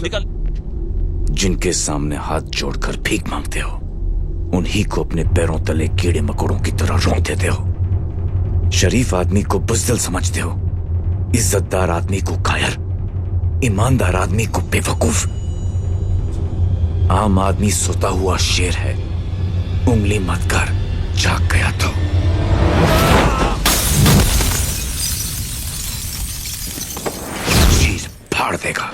निकल। जिनके सामने हाथ जोड़कर भीख मांगते हो, उन्हीं को अपने पैरों तले कीड़े मकोड़ों की तरह रौंद देते हो। शरीफ आदमी को बुज़दिल समझते हो, इज्जतदार आदमी को कायर, ईमानदार आदमी को बेवकूफ। आम आदमी सोता हुआ शेर है, उंगली मत कर, जाग गया तो। चीज फाड़ देगा।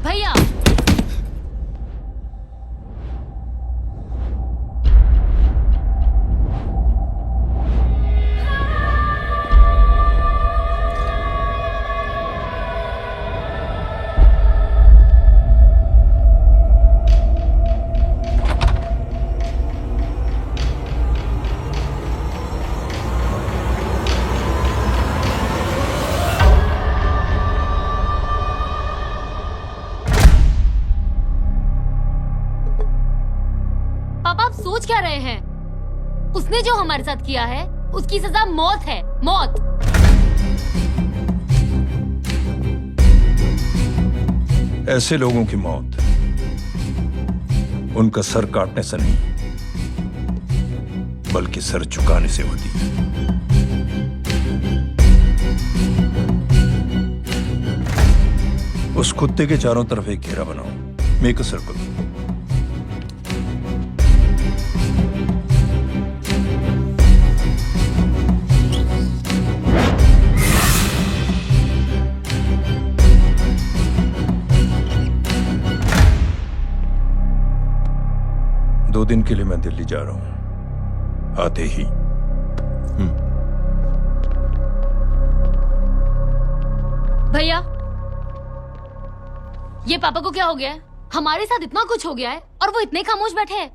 भैया, पापा आप सोच क्या रहे हैं? उसने जो हमारे साथ किया है उसकी सजा मौत है, मौत। ऐसे लोगों की मौत उनका सर काटने से नहीं, बल्कि सर झुकाने से होती है। उस कुत्ते के चारों तरफ एक घेरा बनाओ, मेक अ सर्कल। दो दिन के लिए मैं दिल्ली जा रहा हूं, आते ही। भैया, ये पापा को क्या हो गया है? हमारे साथ इतना कुछ हो गया है और वो इतने खामोश बैठे हैं।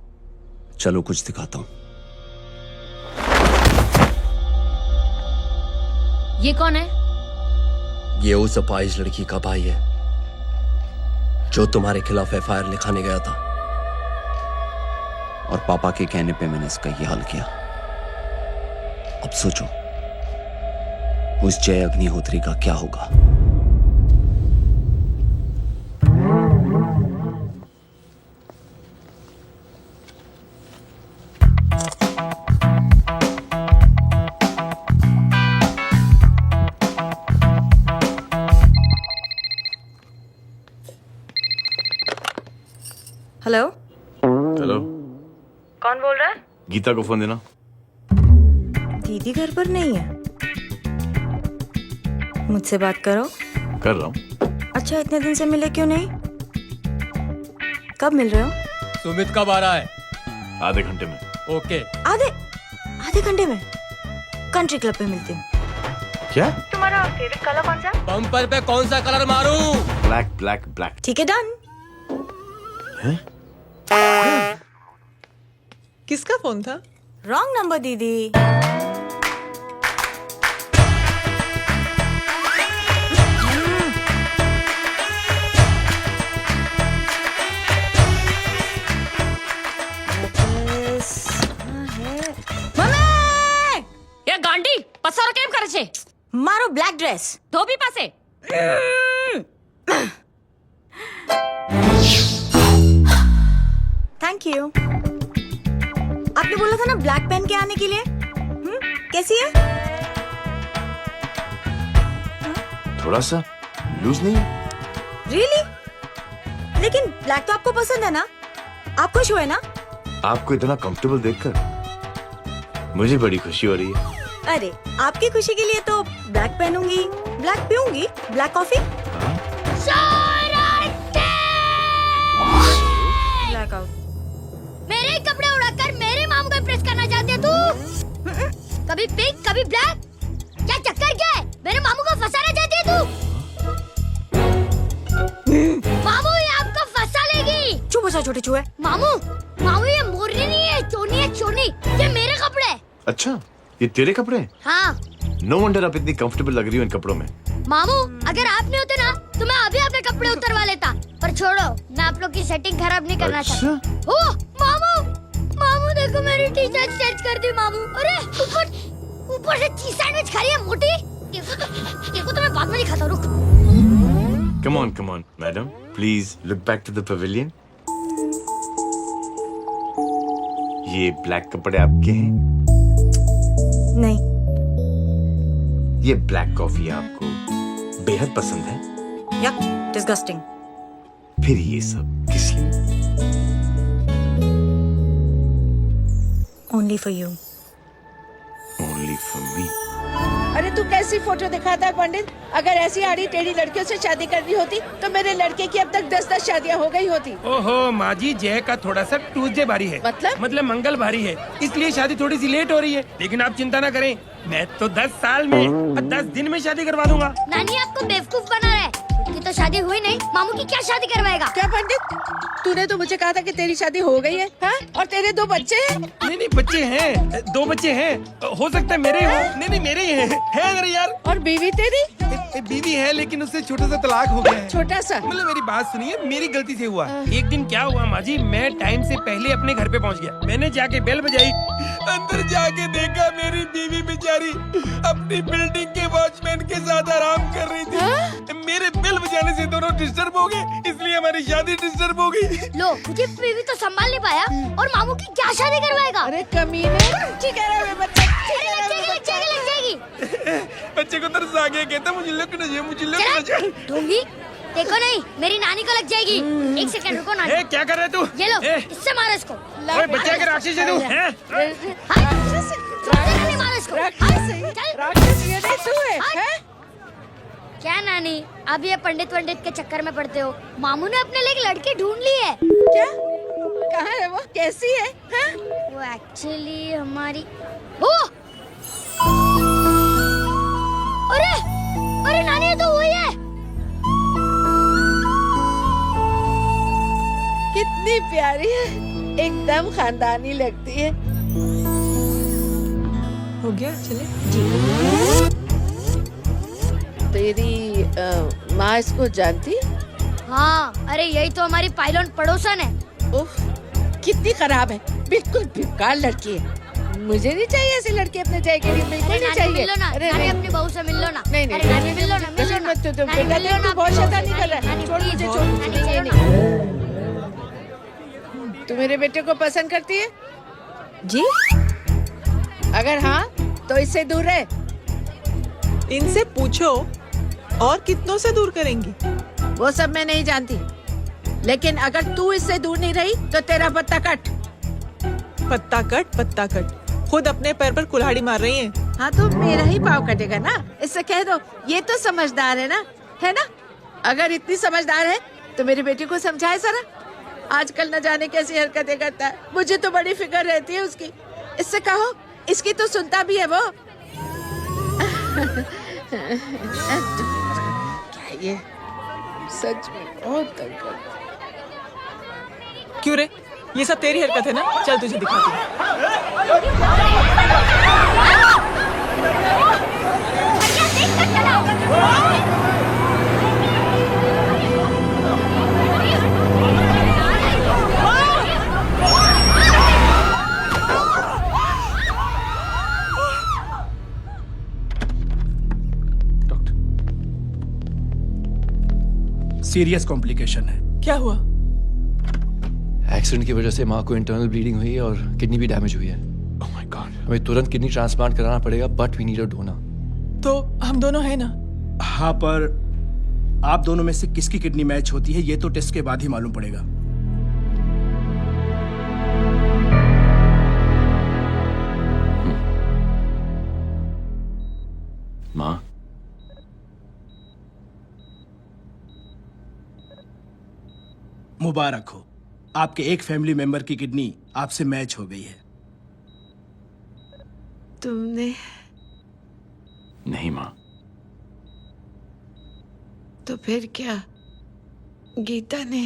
चलो कुछ दिखाता हूं। ये कौन है? ये उस अपाहिज लड़की का भाई है जो तुम्हारे खिलाफ एफआईआर लिखाने गया था, और पापा के कहने पे मैंने इसका ये हाल किया। अब सोचो उस जय अग्निहोत्री का क्या होगा। हेलो, हेलो, कौन बोल रहा है? गीता को फोन देना। दीदी घर पर नहीं है। मुझसे बात करो। कर रहा हूँ। अच्छा, इतने दिन से मिले क्यों नहीं? कब मिल रहे हो? सुमित कब आ रहा है? आधे घंटे में। ओके। आधे घंटे में कंट्री क्लब पे मिलती हूँ। क्या? तुम्हारा फेवरेट कलर कौन सा? बम्पर पे कौन सा कलर मारूं? Black black black. ठीक है, डन। किसका फोन था? रॉन्ग नंबर दीदी। ये गांडी पसारो केम करे छे? मारो ब्लैक ड्रेस धोबी पासे। Thank you. आपने बोला था ना ब्लैक पेन के आने के लिए। कैसी है? थोड़ा सा लूज नहीं है? रियली? लेकिन ब्लैक तो आपको पसंद है ना? आप खुश हुए ना? आपको इतना कंफर्टेबल देखकर मुझे बड़ी खुशी हो रही है। अरे, आपकी खुशी के लिए तो ब्लैक पहनूंगी, ब्लैक पीऊंगी, ब्लैक कॉफी। Black out. मेरे कपड़े उड़ाकर मेरे मामू को इम्प्रेस करना चाहती है तू? कभी पिंक, कभी ब्लैक। क्या चक्कर क्या है? मेरे मामू को फंसाना चाहती है तू? मामू ये आपको फंसा लेगी। पूछा छोटे चूहे? मामू मामू ये मोरनी नहीं है, चोनी है चोनी। ये मेरे कपड़े हैं। अच्छा, ये तेरे कपड़े हैं? हाँ। नो वंडर आप इतनी कंफर्टेबल लग रही हो इन कपड़ों में। मामू अगर आप नहीं होते ना तो मैं अभी अपने कपड़े उतरवा लेता। पर छोड़ो, मैं आप लोग की सेटिंग खराब नहीं करना चाहता। ओ मामू मामू देखो मेरी टी शर्ट चेंज कर दी मामू। अरे ऊपर से चीज सैंडविच खा रही है मोटी। देखो तो मैं बाद में दिखाता हूँ, रुक। Come on, madam. Please look back to the pavilion. ये ब्लैक कपड़े आपके हैं? नहीं। ये ब्लैक कॉफी आपको बेहद पसंद है? Yuck, disgusting. फिर ये सब किस लिए? Only for you. Only for me. अरे तू कैसी फोटो दिखाता है पंडित? अगर ऐसी आड़ी टेढ़ी लड़कियों से शादी करनी होती तो मेरे लड़के की अब तक 10-10 शादियां हो गई होती। ओहो माँ जी, जय का थोड़ा सा ट्यूसडे भारी है। मतलब मंगल भारी है, इसलिए शादी थोड़ी सी लेट हो रही है। लेकिन आप चिंता ना करें, मैं तो 10 साल में और 10 दिन में शादी करवा दूंगा। नानी आपको बेवकूफ बना रहा है। उसकी तो शादी हुई नहीं, मामू की क्या शादी करवाएगा? क्या पंडित, तूने तो मुझे कहा था कि तेरी शादी हो गई है, हाँ? और तेरे 2 बच्चे हैं? नहीं बच्चे हैं, 2 बच्चे हैं। हो सकता है मेरे हो। नहीं मेरे ही हैं। है अगर यार। और बीवी तेरी? बीवी है लेकिन उससे छोटा सा तलाक हो गया है। छोटा सा? मतलब मेरी बात सुनिए, मेरी गलती से हुआ। एक दिन क्या हुआ माँ जी, मैं टाइम से पहले अपने घर पे पहुँच गया। मैंने जाके बेल बजाई, अंदर जाके देखा मेरी बीवी बेचारी अपनी बिल्डिंग के वॉचमैन के साथ आराम कर रही थी। मेरे बेल बजाने से दोनों डिस्टर्ब हो गए, इसलिए हमारी शादी डिस्टर्ब हो गई। लो, मुझे बीवी तो संभाल नहीं पाया और मामू की क्या शादी करवाएगा? अरे कमीने, ठीक है रे बच्चा। बच्चे को तरस आ गया, कहता मुझे लगना चाहिए, मुझे लगना चाहिए। दूंगी? देखो नहीं, मेरी नानी को लग जाएगी। 1 सेकंड रुको नानी। क्या कर रहे तू? ये लो, इससे मारो इसको। ओए बच्चे के राक्षस है तू, हैं? मारो इसको। क्या नानी, अब ये पंडित के चक्कर में पड़ते हो? मामू ने अपने लिए एक लड़की ढूंढ ली है। क्या? कहाँ है वो? कैसी है? हाँ? वो एक्चुअली हमारी अरे नानी, ये तो वही है। कितनी प्यारी है, एकदम खानदानी लगती है। हो गया, चले। तेरी माँ इसको जानती? हाँ, अरे यही तो हमारी पायलट पड़ोसन है। उफ, कितनी खराब है, बिल्कुल बेकार लड़की है। मुझे नहीं चाहिए ऐसी लड़की अपने जय के लिए, बिल्कुल नहीं चाहिए। मिलो ना, नानी अपनी बहू से मिल लो ना। नहीं अरे नानी मिल लो ना, मिल लो ना। तू बहुत शैतानी कर रहा है। छोड़ मुझे, छोड़। तू मेरे बेटे को पसंद करती है? जी? अगर हाँ तो इससे दूर रहे। इनसे पूछो और कितनों से दूर करेंगी? वो सब मैं नहीं जानती, लेकिन अगर तू इससे दूर नहीं रही तो तेरा पत्ता कट। पत्ता कट। खुद अपने पैर पर कुल्हाड़ी मार रही हैं। हाँ तो मेरा ही पाँव कटेगा ना, इससे कह दो। ये तो समझदार है ना? अगर इतनी समझदार है तो मेरी बेटी को समझाए जरा। आजकल न जाने कैसी हरकतें करता है, मुझे तो बड़ी फिक्र रहती है उसकी। इससे कहो, इसकी तो सुनता भी है वो। क्या ये सच में बहुत तंग करता है। क्यों रे, ये सब तेरी हरकत है ना? चल तुझे दिखाती हूँ। सीरियस कॉम्प्लिकेशन है। क्या हुआ? एक्सीडेंट की वजह से माँ को इंटरनल ब्लीडिंग हुई है और किडनी भी डैमेज हुई है। ओह माय गॉड, हमें तुरंत किडनी ट्रांसप्लांट कराना पड़ेगा, but we need a donor. तो हम दोनों हैं ना? हाँ, पर आप दोनों में से किसकी किडनी मैच होती है ये तो टेस्ट के बाद ही मालूम पड़ेगा। माँ, मुबारक हो, आपके एक फैमिली मेंबर की किडनी आपसे मैच हो गई है। तुमने? नहीं माँ। तो फिर क्या? गीता ने?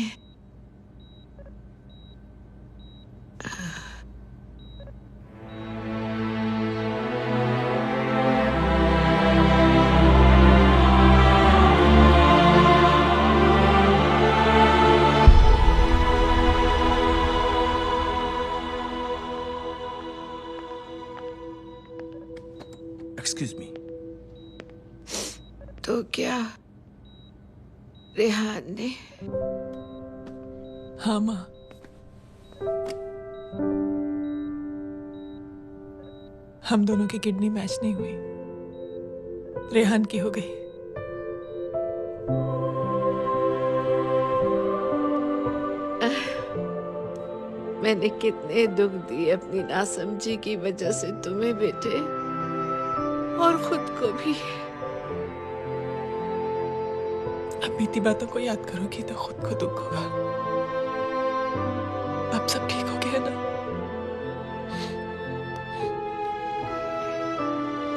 Excuse me. तो क्या रेहान ने? हाँ माँ, हम दोनों की किडनी मैच नहीं हुई, रेहान की हो गई। मैंने कितने दुख दिए अपनी नासमझी की वजह से तुम्हें बेटे, और खुद को भी। अब बीती बातों को याद करोगी तो खुद को दुख होगा। अब सब ठीक हो गया ना?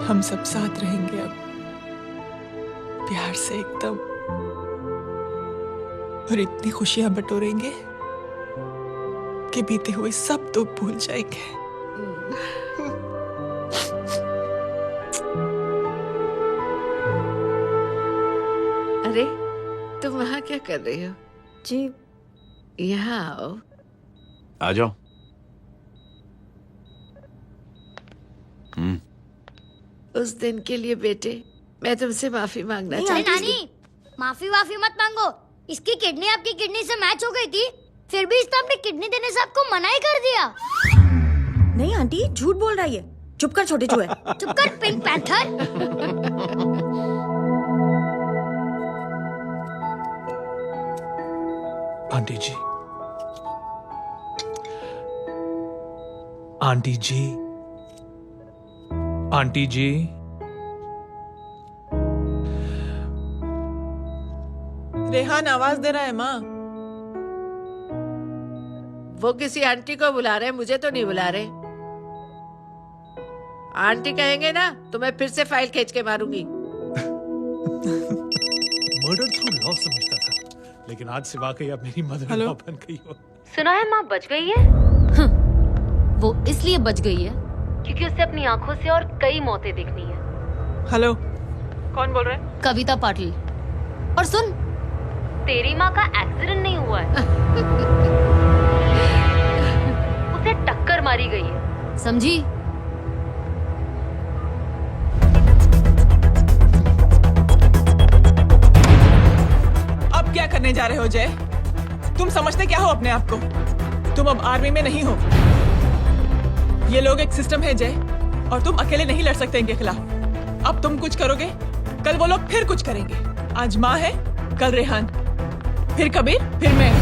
हम सब साथ रहेंगे अब, प्यार से एकदम, और इतनी खुशियां बटोरेंगे कि बीते हुए सब दुख भूल जाएंगे। अरे तुम वहाँ क्या कर रही हो? जी यहाँ आओ। आ जाओ। उस दिन के लिए बेटे मैं तुमसे माफी मांगना चाहती हूँ। नानी, माफी वाफी मत मांगो। इसकी किडनी आपकी किडनी से मैच हो गई थी, फिर भी इसने अपनी किडनी देने से आपको मना ही कर दिया। नहीं आंटी, झूठ बोल रही है। चुप कर छोटे चूहे। चुप कर पिंक पैंथर। आंटी जी, आंटी जी, आंटी जी, रेहान आवाज दे रहा है माँ। वो किसी आंटी को बुला रहे हैं, मुझे तो नहीं बुला रहे। आंटी कहेंगे ना तो मैं फिर से फाइल खींच के मारूंगी। मर्डर थ्रू लॉ समझता था, लेकिन आज से वाकई अब मेरी मदर लॉ बन गई हो। सुना है माँ बच गई है। वो इसलिए बच गई है क्योंकि उसे अपनी आंखों से और कई मौतें देखनी है। हेलो, कौन बोल रहा है? कविता पाटिल। और सुन, तेरी माँ का एक्सीडेंट नहीं हुआ है, उसे टक्कर मारी गई है, समझी? अब क्या करने जा रहे हो जय? तुम समझते क्या हो अपने आप को? तुम अब आर्मी में नहीं हो। ये लोग एक सिस्टम है जय, और तुम अकेले नहीं लड़ सकते इनके खिलाफ। अब तुम कुछ करोगे, कल वो लोग फिर कुछ करेंगे। आज माँ है, कल रेहान, फिर कबीर, फिर मैं।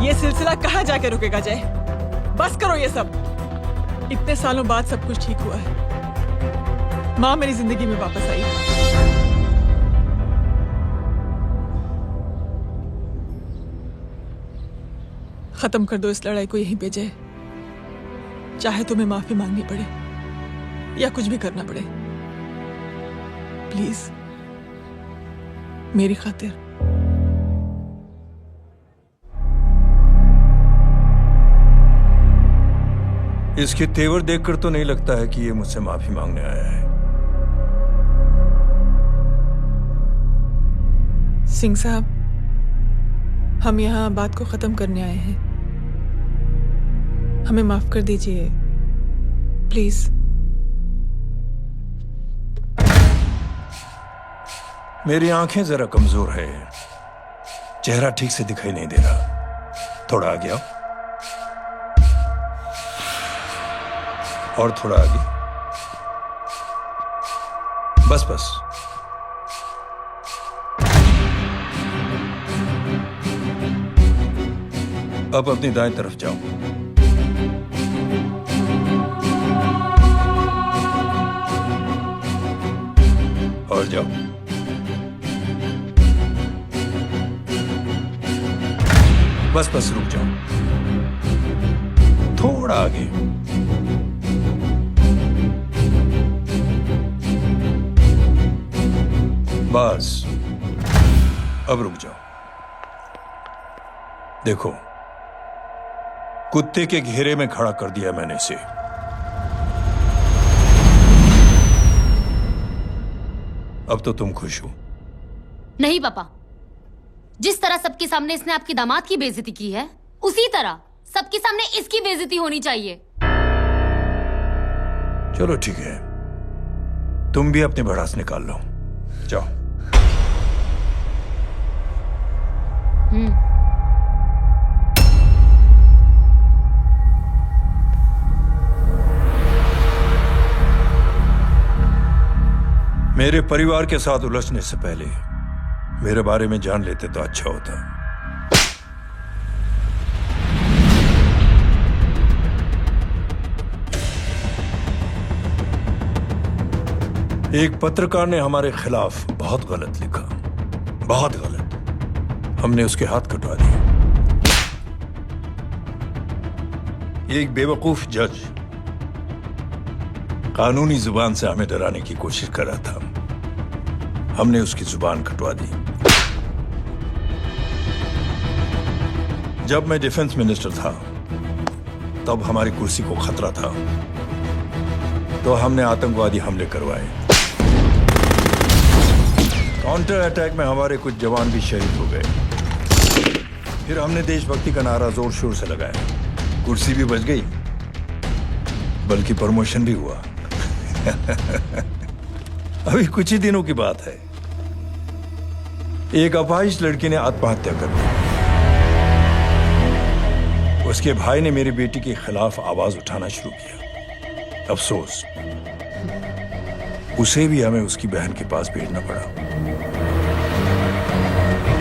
ये सिलसिला कहाँ जाके रुकेगा जय? बस करो ये सब। इतने सालों बाद सब कुछ ठीक हुआ है। माँ मेरी जिंदगी में वापस आई। खत्म कर दो इस लड़ाई को यहीं पे जय। चाहे तुम्हें माफी मांगनी पड़े या कुछ भी करना पड़े, प्लीज मेरी खातिर। इसके तेवर देखकर तो नहीं लगता है कि ये मुझसे माफी मांगने आया है। सिंह साहब, हम यहाँ बात को खत्म करने आए हैं। हमें माफ कर दीजिए प्लीज। मेरी आंखें जरा कमजोर है, चेहरा ठीक से दिखाई नहीं दे रहा। थोड़ा आगे आओ, और थोड़ा आगे। बस बस। अब अपनी दाएं तरफ जाओ। और जाओ। बस बस रुक जाओ, थोड़ा आगे। बस अब रुक जाओ। देखो, कुत्ते के घेरे में खड़ा कर दिया मैंने इसे। अब तो तुम खुश हो? नहीं पापा, जिस तरह सबके सामने इसने आपकी दामाद की बेइज्जती की है, उसी तरह सबके सामने इसकी बेइज्जती होनी चाहिए। चलो ठीक है, तुम भी अपनी भड़ास निकाल लो, जाओ। मेरे परिवार के साथ उलझने से पहले मेरे बारे में जान लेते तो अच्छा होता। एक पत्रकार ने हमारे खिलाफ बहुत गलत लिखा, बहुत गलत। हमने उसके हाथ कटवा दिए। एक बेवकूफ जज कानूनी जुबान से हमें डराने की कोशिश कर रहा था। हमने उसकी जुबान कटवा दी। जब मैं डिफेंस मिनिस्टर था तब हमारी कुर्सी को खतरा था, तो हमने आतंकवादी हमले करवाए। काउंटर अटैक में हमारे कुछ जवान भी शहीद हो गए। फिर हमने देशभक्ति का नारा जोर शोर से लगाया। कुर्सी भी बच गई, बल्कि प्रमोशन भी हुआ। अभी कुछ ही दिनों की बात है, एक अपाहिज लड़की ने आत्महत्या कर ली। उसके भाई ने मेरी बेटी के खिलाफ आवाज उठाना शुरू किया। अफसोस, उसे भी हमें उसकी बहन के पास भेजना पड़ा।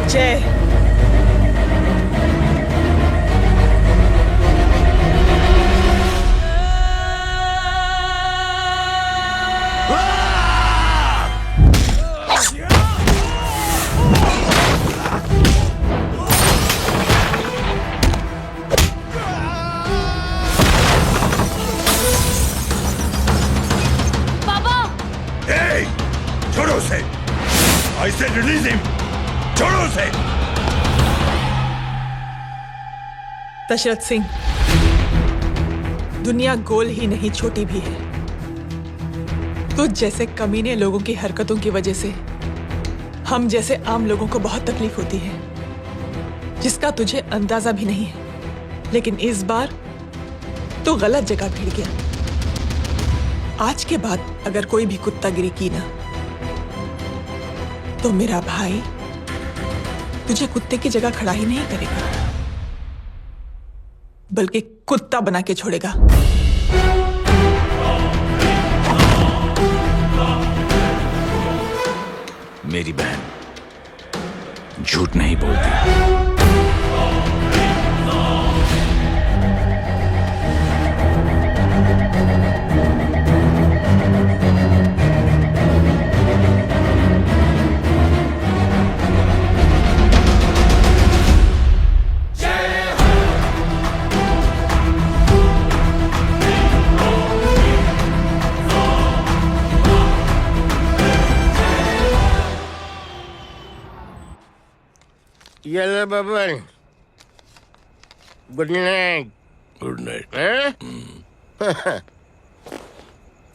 जय, छोड़ो उसे। I said release him. छोड़ो उसे। दशरथ सिंह, दुनिया गोल ही नहीं छोटी भी है। तुझ जैसे कमीने लोगों की हरकतों की वजह से हम जैसे आम लोगों को बहुत तकलीफ होती है, जिसका तुझे अंदाजा भी नहीं है। लेकिन इस बार तो गलत जगह भिड़ गया। आज के बाद अगर कोई भी कुत्तागिरी की ना, तो मेरा भाई तुझे कुत्ते की जगह खड़ा ही नहीं करेगा, बल्कि कुत्ता बना के छोड़ेगा। मेरी बहन झूठ नहीं बोलती। ये लो Baban, good night. Good night.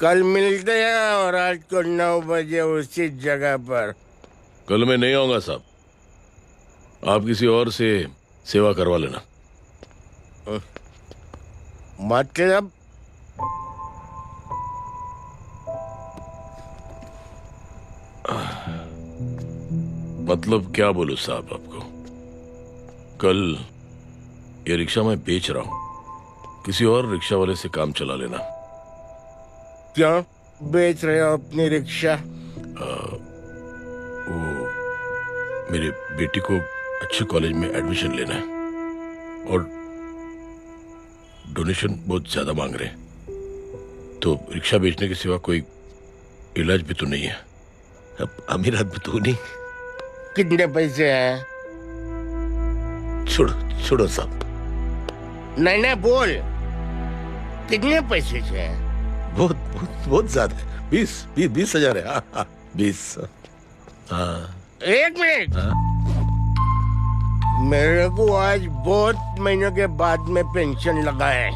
कल मिलते हैं और आज को 9 बजे उसी जगह पर। कल मैं नहीं आऊंगा साहब, आप किसी और से सेवा करवा लेना। मतलब? मतलब क्या बोलूं साहब आपको। कल ये रिक्शा मैं बेच रहा हूं, किसी और रिक्शा वाले से काम चला लेना। क्यों बेच रहे हो अपनी रिक्शा? वो मेरी बेटी को अच्छे कॉलेज में एडमिशन लेना है और डोनेशन बहुत ज्यादा मांग रहे हैं, तो रिक्शा बेचने के सिवा कोई इलाज भी तो नहीं है। अब अमीर आदमी तो नहीं। कितने पैसे हैं? छोड़ो छोड़ो साहब। नहीं बोल, कितने पैसे हैं? बहुत बहुत बहुत ज्यादा है। 20,000 है। हाँ 20। हाँ 1 मिनट। मेरे को आज बहुत महीनों के बाद में पेंशन लगा है,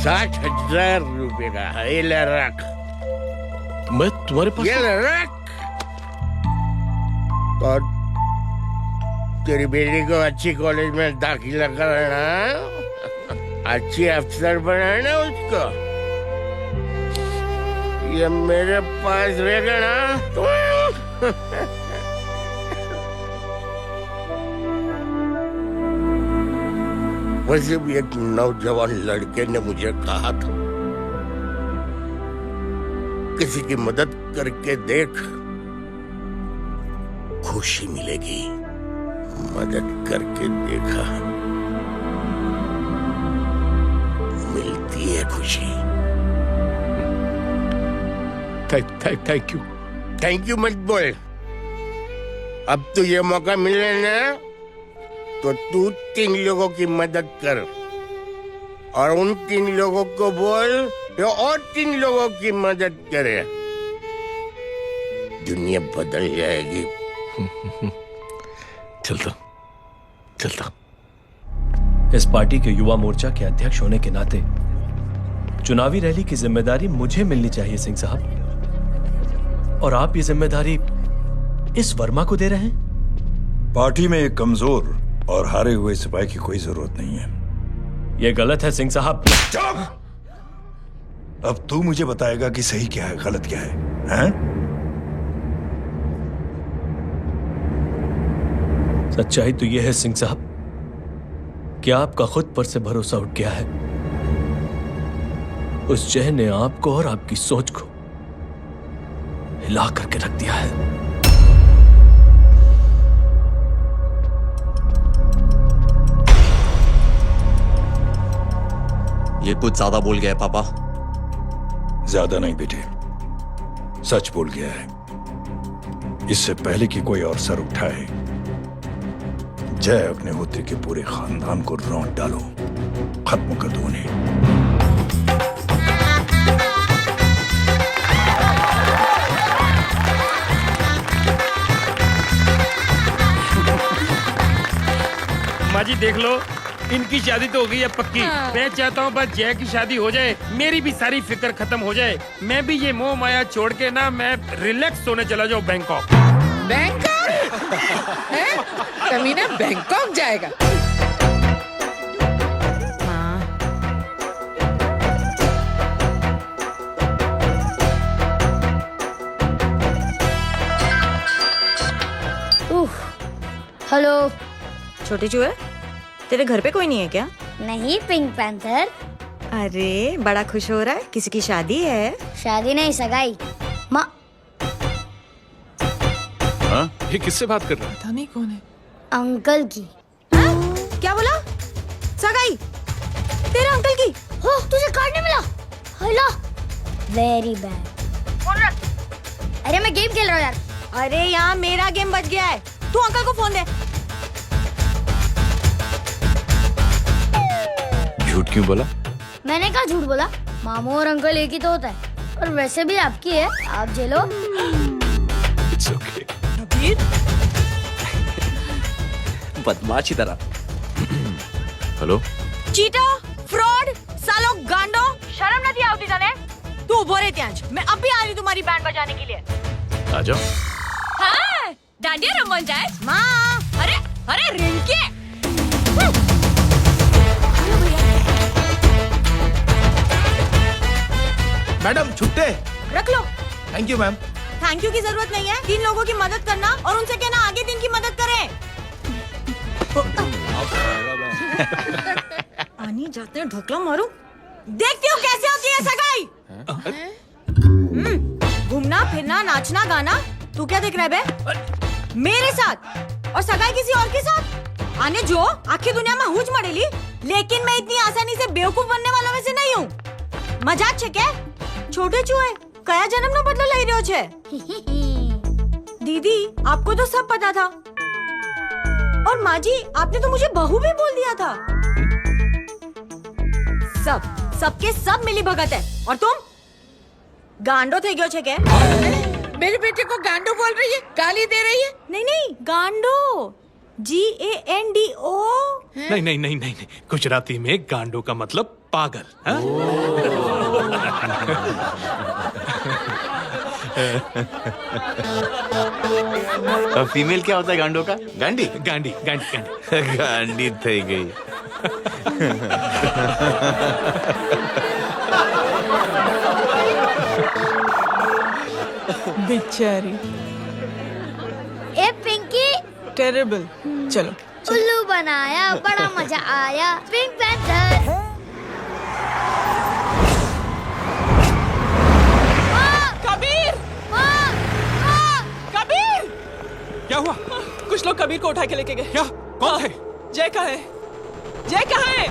60,000 रुपए का। ये ले रख। मैं तुम्हारे पास? ये ले रख। और तेरी बेटी को अच्छी कॉलेज में दाखिला कराना, अच्छी अफसर बनाना उसको। ये मेरे पास रहेगा ना तो वैसे भी एक नौजवान लड़के ने मुझे कहा था, किसी की मदद करके देख, खुशी मिलेगी। मदद करके देखा, मिलती है खुशी। Thank you. थैंक यू मत बोल। अब तो ये मौका मिले ना, तो तू 3 लोगों की मदद कर और उन 3 लोगों को बोल जो और 3 लोगों की मदद करे। दुनिया बदल जाएगी। चलता। इस पार्टी के युवा मोर्चा के अध्यक्ष होने के नाते चुनावी रैली की जिम्मेदारी मुझे मिलनी चाहिए सिंह साहब, और आप ये जिम्मेदारी इस वर्मा को दे रहे हैं। पार्टी में एक कमजोर और हारे हुए सिपाही की कोई जरूरत नहीं है। यह गलत है सिंह साहब। अब तू मुझे बताएगा कि सही क्या है, गलत क्या है, हैं? सच्चाई तो यह है सिंह साहब कि आपका खुद पर से भरोसा उठ गया है। उस जय ने आपको और आपकी सोच को हिला करके रख दिया है। ये कुछ ज्यादा बोल गया है पापा। ज्यादा नहीं बेटे, सच बोल गया है। इससे पहले कि कोई और सर उठाए, जय अग्निहोत्री के पूरे खानदान को रौंद डालो, खत्म कर दो उन्हें। माँ जी देख लो, इनकी शादी तो हो गई है पक्की। मैं चाहता हूँ बस जय की शादी हो जाए, मेरी भी सारी फिक्र खत्म हो जाए। मैं भी ये मोह माया छोड़ के ना, मैं रिलैक्स होने चला जाऊँ बैंकॉक। बैंकॉक? कमीना बैंकॉक जाएगा? हेलो। छोटे चूहे, तेरे घर पे कोई नहीं है क्या? नहीं, पिंक पैंथर। अरे बड़ा खुश हो रहा है, किसी की शादी है? शादी नहीं, सगाई। माँ, ये किससे बात कर रहा है? पता नहीं कौन है। अंकल की। क्या बोला? सगाई? तेरे अंकल की? हो, तुझे कार्ड नहीं मिला? Hello, very bad. फोन रख। अरे मैं गेम खेल रहा हूँ यार। अरे यहाँ मेरा गेम बच गया है, तू अंकल को फोन दे। झूठ क्यों बोला? मैंने कहा झूठ बोला? मामू और अंकल एक ही तो होता है, और वैसे भी आपकी है, आप झेलो। It's okay. बदमाश तरह। हेलो, चीटा, फ्रॉड, सालो गांडो, शर्म नहीं आती जाने? तू उभो रे त्यांज, मैं अब भी आ रही तुम्हारी बैंड बजाने के लिए। आ जाओ। हाँ, डांडिया रमन जाए। माँ, अरे रिंकी। मैडम छुट्टे। रख लो। Thank you ma'am. Thank you की जरूरत नहीं है, 3 लोगों की मदद करना और उनसे कहना आगे दिन की मदद करें। आनी जाते हैं, ढोकला मारूं। देखती हो कैसे होती है सगाई? घूमना फिरना नाचना गाना, तू क्या देख रहा है बे? मेरे साथ और सगाई किसी और के साथ? आने जो आखिर दुनिया में हुज मड़ेली, लेकिन मैं इतनी आसानी से बेवकूफ बनने वालों में से नहीं हूँ। मजाक छे क्या? छोटे चूहे, कया जन्म नो बदलो लई रह्यो छे? दीदी, आपको तो सब पता था। और माँ जी, आपने तो मुझे बहू भी बोल दिया था। सबके सब मिली भगत है, और तुम गांडो थे गयो छे के? मेरे बेटे को गांडो बोल रही है, गाली दे रही है? नहीं, गांडो, GANDO। नहीं, गुजराती में गांडो का मतलब पागल। फीमेल क्या होता है गांडो का? गांडी। गांडी थई गई। बेचारी। ए पिंकी, टेरेबल। चलो उल्लू बनाया, बड़ा मजा आया। Pink panther. कबीर! कबीर! क्या हुआ? कुछ लोग कबीर को उठा के लेके गए। क्या? कौन थे? जय कहाँ है? जय कहाँ है?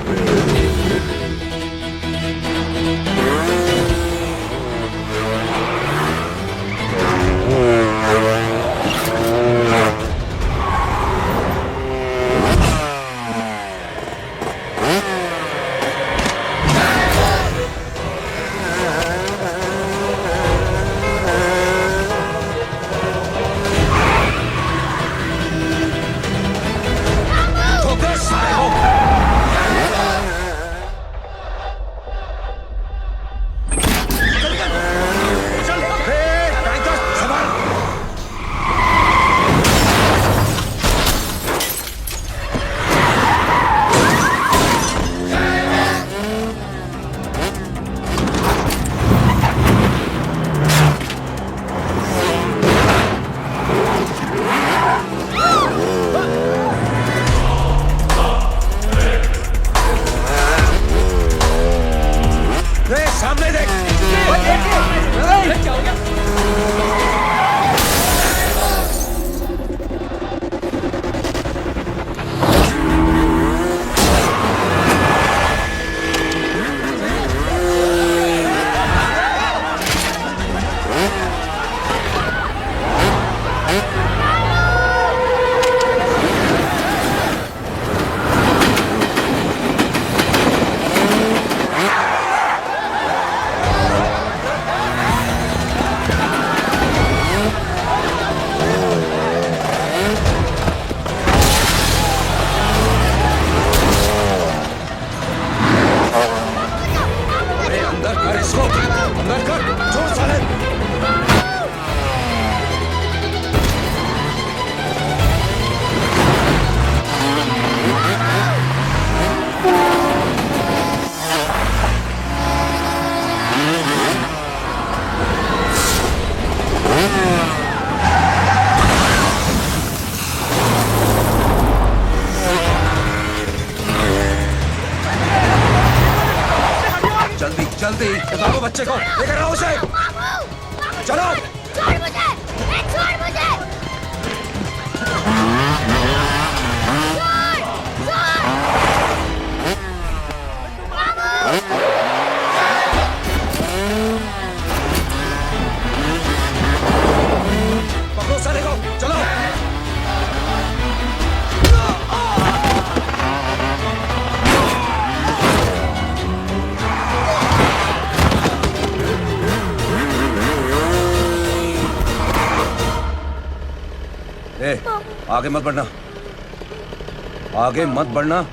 जल्दी बताओ बच्चे को, लेकर आओ उसे। चलो। छोड़ मुझे, छोड़ मुझे। पकड़ो साले को, चलो। ए, आगे मत बढ़ना, आगे मत बढ़ना,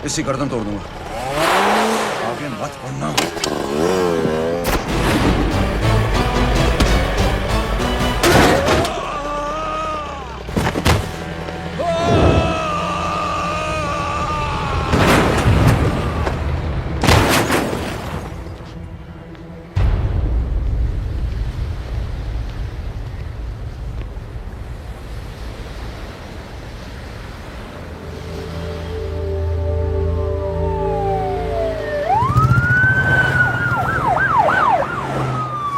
इसी गर्दन तोड़ दूंगा। आगे मत बढ़ना।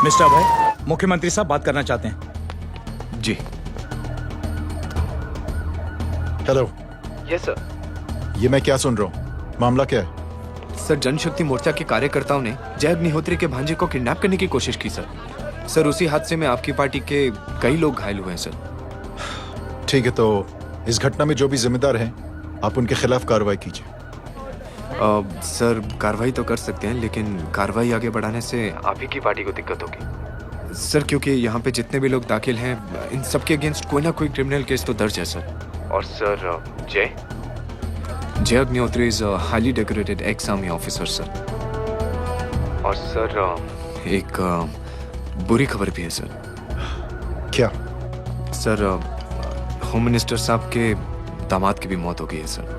मिस्टर अभय, मुख्यमंत्री साहब बात करना चाहते हैं। जी। हेलो। Yes sir. ये मैं क्या सुन रहा हूँ? मामला क्या है? सर, जनशक्ति मोर्चा के कार्यकर्ताओं ने जय अग्निहोत्री के भांजे को किडनैप करने की कोशिश की सर। सर, उसी हादसे में आपकी पार्टी के कई लोग घायल हुए हैं सर। ठीक है, तो इस घटना में जो भी जिम्मेदार हैं, आप उनके खिलाफ कार्रवाई कीजिए। सर, कार्रवाई तो कर सकते हैं, लेकिन कार्रवाई आगे बढ़ाने से आप ही की पार्टी को दिक्कत होगी सर, क्योंकि यहाँ पे जितने भी लोग दाखिल हैं, इन सबके अगेंस्ट कोई ना कोई क्रिमिनल केस तो दर्ज है सर। और सर, जय Agnihotri is highly decorated ex army officer sir. और सर, एक बुरी खबर भी है सर। क्या? सर, होम मिनिस्टर साहब के दामाद की भी मौत हो गई है सर।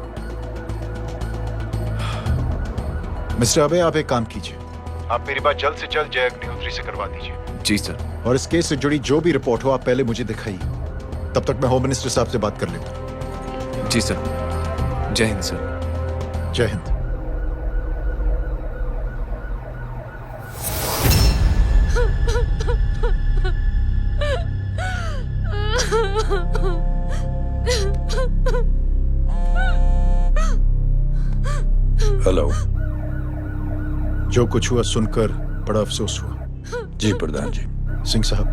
मिस्टर अबे, आप एक काम कीजिए, आप मेरी बात जल्द से जल्द जय अग्निहोत्री से करवा दीजिए। जी सर। और इस केस से जुड़ी जो भी रिपोर्ट हो आप पहले मुझे दिखाइए। तब तक मैं होम मिनिस्टर साहब से बात कर लेता हूं। जी सर। जय हिंद सर। जय हिंद। हेलो। जो कुछ हुआ सुनकर बड़ा अफसोस हुआ। जी प्रधान जी। सिंह साहब,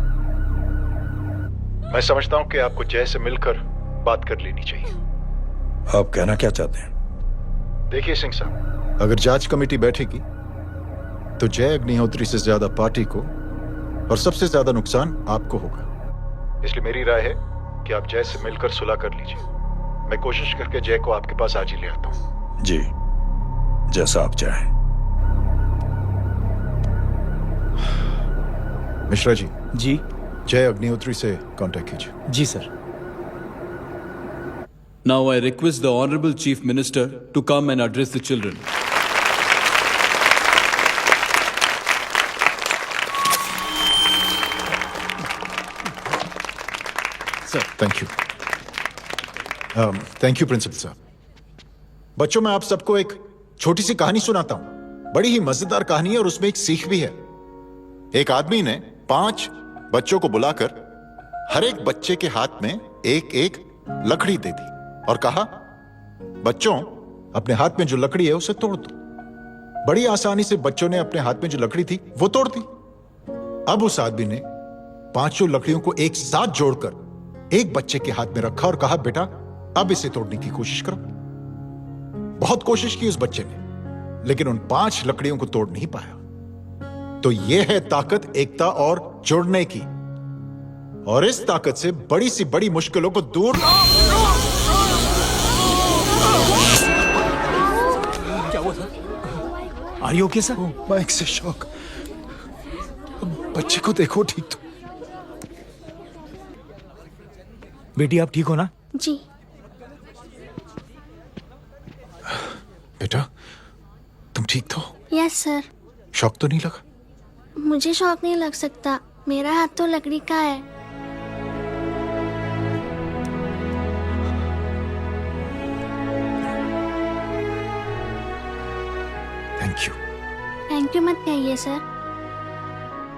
मैं समझता हूं कि आपको जय से मिलकर बात कर लेनी चाहिए। आप कहना क्या चाहते हैं? देखिए सिंह साहब, अगर जांच कमेटी बैठेगी तो जय अग्निहोत्री से ज्यादा पार्टी को और सबसे ज्यादा नुकसान आपको होगा। इसलिए मेरी राय है कि आप जय से मिलकर सुलह कर लीजिए। मैं कोशिश करके जय को आपके पास आज ही ले आता हूं। जी, जैसा आप चाहें। मिश्रा जी। जी। जय अग्निहोत्री से कांटेक्ट कीजिए। जी sir. Now I request the Honorable Chief Minister to come and address the children. Sir, thank you. Thank you principal साहब। बच्चों, मैं आप सबको एक छोटी सी कहानी सुनाता हूं। बड़ी ही मजेदार कहानी है और उसमें एक सीख भी है। एक आदमी ने 5 बच्चों को बुलाकर हर एक बच्चे के हाथ में एक एक लकड़ी दे दी और कहा, बच्चों अपने हाथ में जो लकड़ी है उसे तोड़ दो। बड़ी आसानी से बच्चों ने अपने हाथ में जो लकड़ी थी वो तोड़ दी। अब उस आदमी ने 5 लकड़ियों को एक साथ जोड़कर एक बच्चे के हाथ में रखा और कहा, बेटा अब इसे तोड़ने की कोशिश करो। बहुत कोशिश की उस बच्चे ने, लेकिन उन 5 लकड़ियों को तोड़ नहीं पाया। तो यह है ताकत एकता और जोड़ने की। और इस ताकत से बड़ी सी बड़ी मुश्किलों को दूर। क्या हुआ sir? Are you okay, sir? Mic से शॉक। बच्चे को देखो ठीक तो। बेटी आप ठीक हो ना? जी। बेटा तुम ठीक तो? Yes sir. शॉक तो नहीं लगा? मुझे शौक नहीं लग सकता, मेरा हाथ तो लकड़ी का है। Thank you. थैंक यू मत कहिए सर।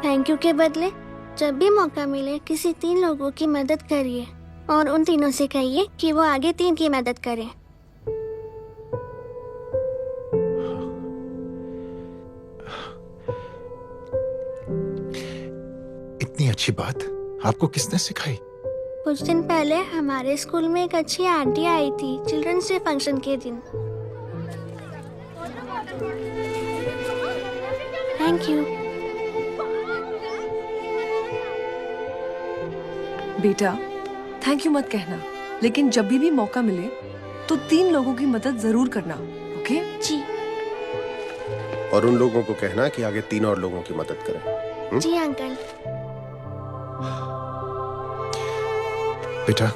थैंक यू के बदले जब भी मौका मिले किसी 3 लोगों की मदद करिए और उन तीनों से कहिए कि वो आगे 3 की मदद करें। इतनी अच्छी बात आपको किसने सिखाई? कुछ दिन पहले हमारे स्कूल में एक अच्छी आंटी आई थी चिल्ड्रंस डे फंक्शन के दिन। Thank you. बेटा थैंक यू मत कहना, लेकिन जब भी मौका मिले तो 3 लोगों की मदद जरूर करना, ओके? जी। और उन लोगों को कहना कि आगे 3 और लोगों की मदद करें। जी अंकल। बेटा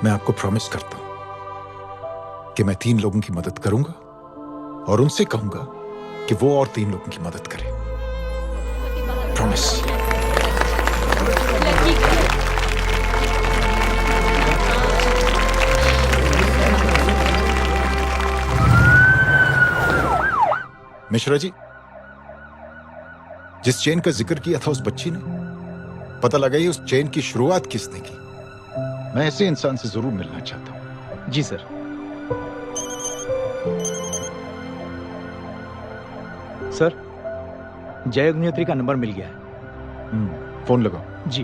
मैं आपको प्रॉमिस करता हूं कि मैं 3 लोगों की मदद करूंगा और उनसे कहूंगा कि वो और 3 लोगों की मदद करें। प्रॉमिस। मिश्रा जी, जिस चेन का जिक्र किया था उस बच्ची ने, पता लगा ये उस चेन की शुरुआत किसने की। मैं ऐसे इंसान से जरूर मिलना चाहता हूं। जी सर। सर जय अग्निहोत्री का नंबर मिल गया है। फोन लगाओ। जी।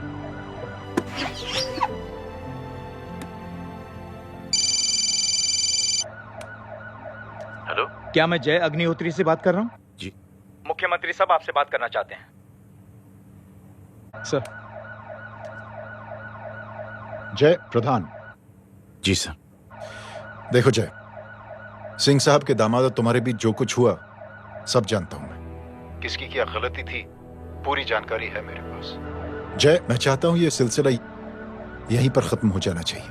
हेलो, क्या मैं जय अग्निहोत्री से बात कर रहा हूँ? जी। मुख्यमंत्री साहब आपसे बात करना चाहते हैं। सर। जय प्रधान। जी सर। देखो जय, सिंह साहब के दामाद और तुम्हारे बीच जो कुछ हुआ सब जानता हूं मैं। किसकी क्या गलती थी पूरी जानकारी है मेरे पास। जय, मैं चाहता हूं ये सिलसिला यहीं पर खत्म हो जाना चाहिए।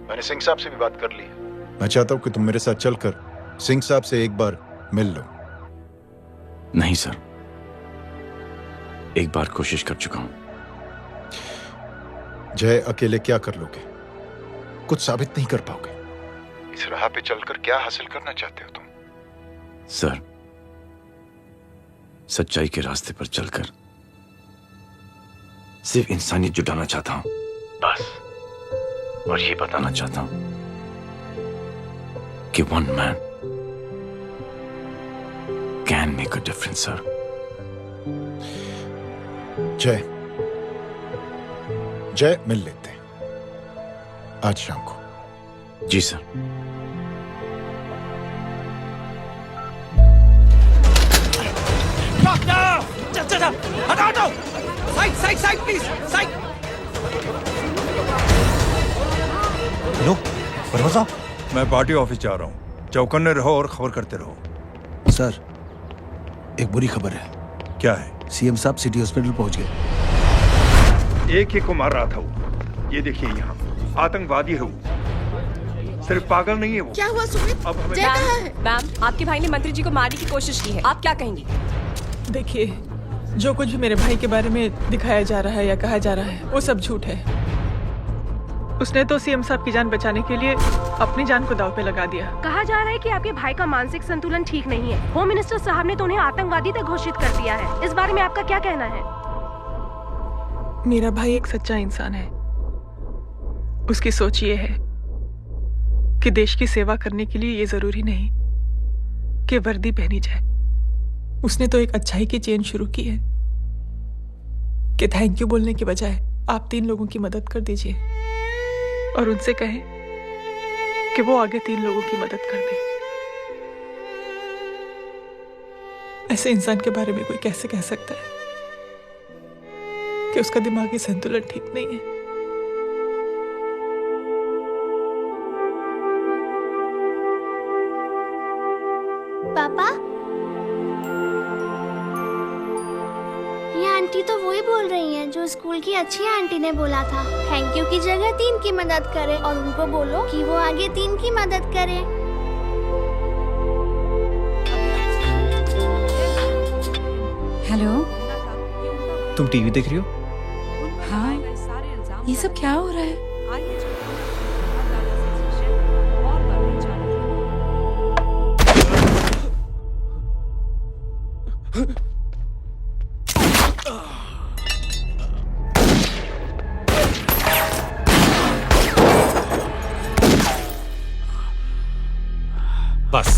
मैंने सिंह साहब से भी बात कर ली है। मैं चाहता हूं कि तुम मेरे साथ चलकर सिंह साहब से एक बार मिल लो। नहीं सर, एक बार कोशिश कर चुका हूं। जय, अकेले क्या कर लोगे? कुछ साबित नहीं कर पाओगे। इस राह पे चलकर क्या हासिल करना चाहते हो तुम? सर, सच्चाई के रास्ते पर चलकर सिर्फ इंसानियत जुटाना चाहता हूं, बस। और ये बताना चाहता हूं कि one man can make a difference, sir. जय, मिल लेते हैं आज शाम को। जी सर। हटाओ, side side side please, side. Hello परवा साहब, मैं पार्टी ऑफिस जा रहा हूँ। चौकन्ने रहो और खबर करते रहो। सर, एक बुरी खबर है। क्या है? सीएम साहब सिटी हॉस्पिटल पहुंच गए। एक ही को मार रहा था वो। ये देखिए यहाँ आतंकवादी है वो। सिर्फ पागल नहीं है वो। क्या हुआ सुमित? अब हमें जय कहाँ है? मैम, आपके भाई ने मंत्री जी को मारने की कोशिश की है, आप क्या कहेंगी? देखिए, जो कुछ भी मेरे भाई के बारे में दिखाया जा रहा है या कहा जा रहा है वो सब झूठ है। उसने तो सीएम साहब की जान बचाने के लिए अपनी जान को दांव पे लगा दिया। कहा जा रहा है कि आपके भाई का मानसिक संतुलन ठीक नहीं है। होम मिनिस्टर साहब ने तो उन्हें आतंकवादी तक घोषित कर दिया है। इस बारे में आपका क्या कहना है? मेरा भाई एक सच्चा इंसान है। उसकी सोच ये है कि देश की सेवा करने के लिए ये जरूरी नहीं कि वर्दी पहनी जाए। उसने तो एक अच्छाई की चेन शुरू की है कि थैंक यू बोलने के बजाय आप 3 लोगों की मदद कर दीजिए और उनसे कहें कि वो आगे 3 लोगों की मदद कर दे। ऐसे इंसान के बारे में कोई कैसे कह सकता है कि उसका दिमागी संतुलन ठीक नहीं है? पापा, ये आंटी तो वही बोल रही हैं जो स्कूल की अच्छी आंटी ने बोला था। थैंक यू की जगह 3 की मदद करे और उनको बोलो कि वो आगे 3 की मदद करे। हेलो, तुम टीवी देख रही हो? हाँ, ये सब क्या हो रहा है? बस।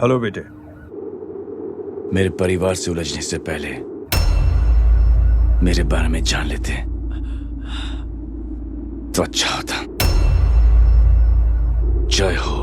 हेलो बेटे। मेरे परिवार से उलझने से पहले मेरे बारे में जान लेते तो अच्छा होता। जय हो।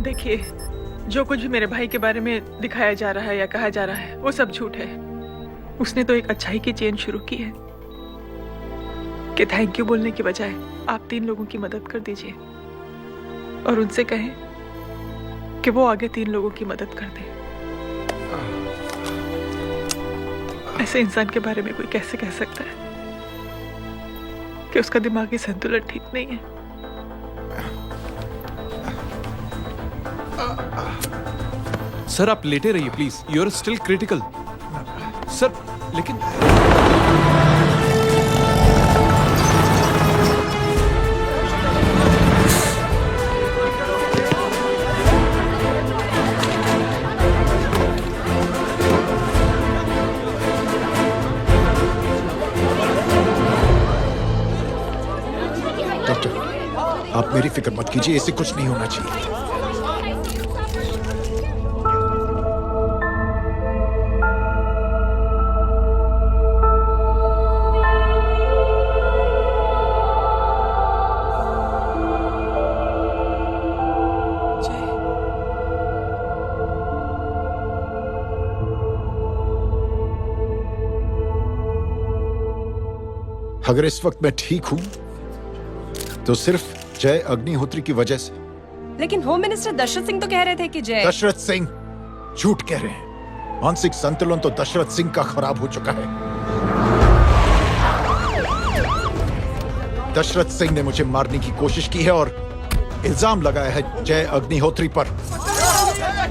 देखिए, जो कुछ भी मेरे भाई के बारे में दिखाया जा रहा है या कहा जा रहा है वो सब झूठ है। उसने तो एक अच्छाई की चेन शुरू की है कि थैंक यू बोलने के बजाय आप 3 लोगों की मदद कर दीजिए और उनसे कहें कि वो आगे 3 लोगों की मदद कर दे। ऐसे इंसान के बारे में कोई कैसे कह सकता है कि उसका दिमागी संतुलन ठीक नहीं है? सर आप लेटे रहिए please, you are still critical. Sir लेकिन डॉक्टर, आप मेरी फिक्र मत कीजिए, इससे कुछ नहीं होना चाहिए। अगर इस वक्त मैं ठीक हूं तो सिर्फ जय अग्निहोत्री की वजह से। लेकिन होम मिनिस्टर दशरथ सिंह तो कह रहे थे कि जय। दशरथ सिंह झूठ कह रहे हैं। मानसिक संतुलन तो दशरथ सिंह का खराब हो चुका है। दशरथ सिंह ने मुझे मारने की कोशिश की है और इल्जाम लगाया है जय अग्निहोत्री पर।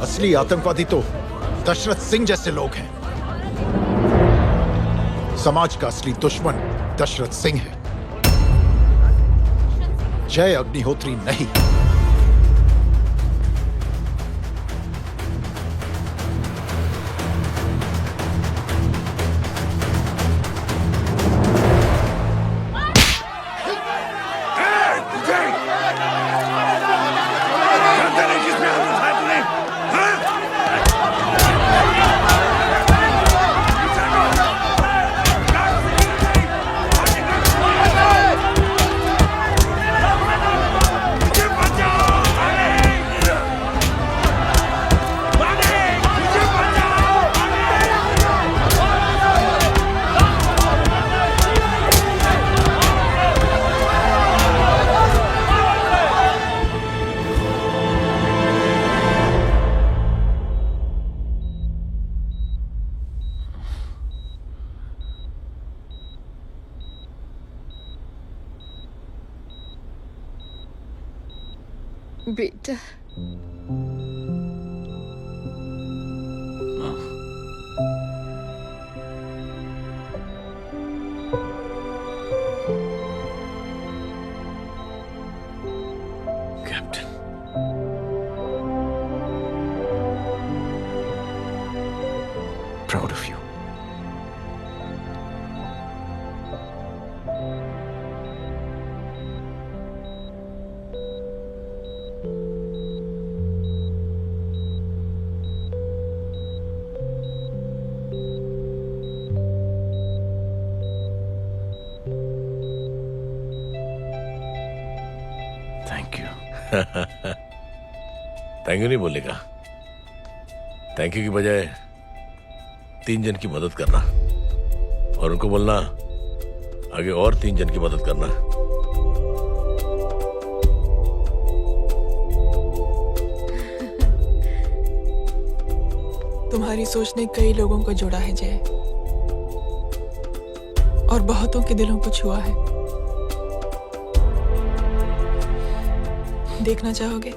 असली आतंकवादी तो दशरथ सिंह जैसे लोग हैं। समाज का असली दुश्मन दशरथ सिंह है, जय अग्निहोत्री नहीं। बेटा captain, proud of you. Thank you. Thank you नहीं बोलेगा। थैंक यू की बजाय 3 जन की मदद करना और उनको बोलना आगे और 3 जन की मदद करना। तुम्हारी सोच ने कई लोगों को जोड़ा है जय, और बहुतों के दिलों को छुआ है। देखना चाहोगे?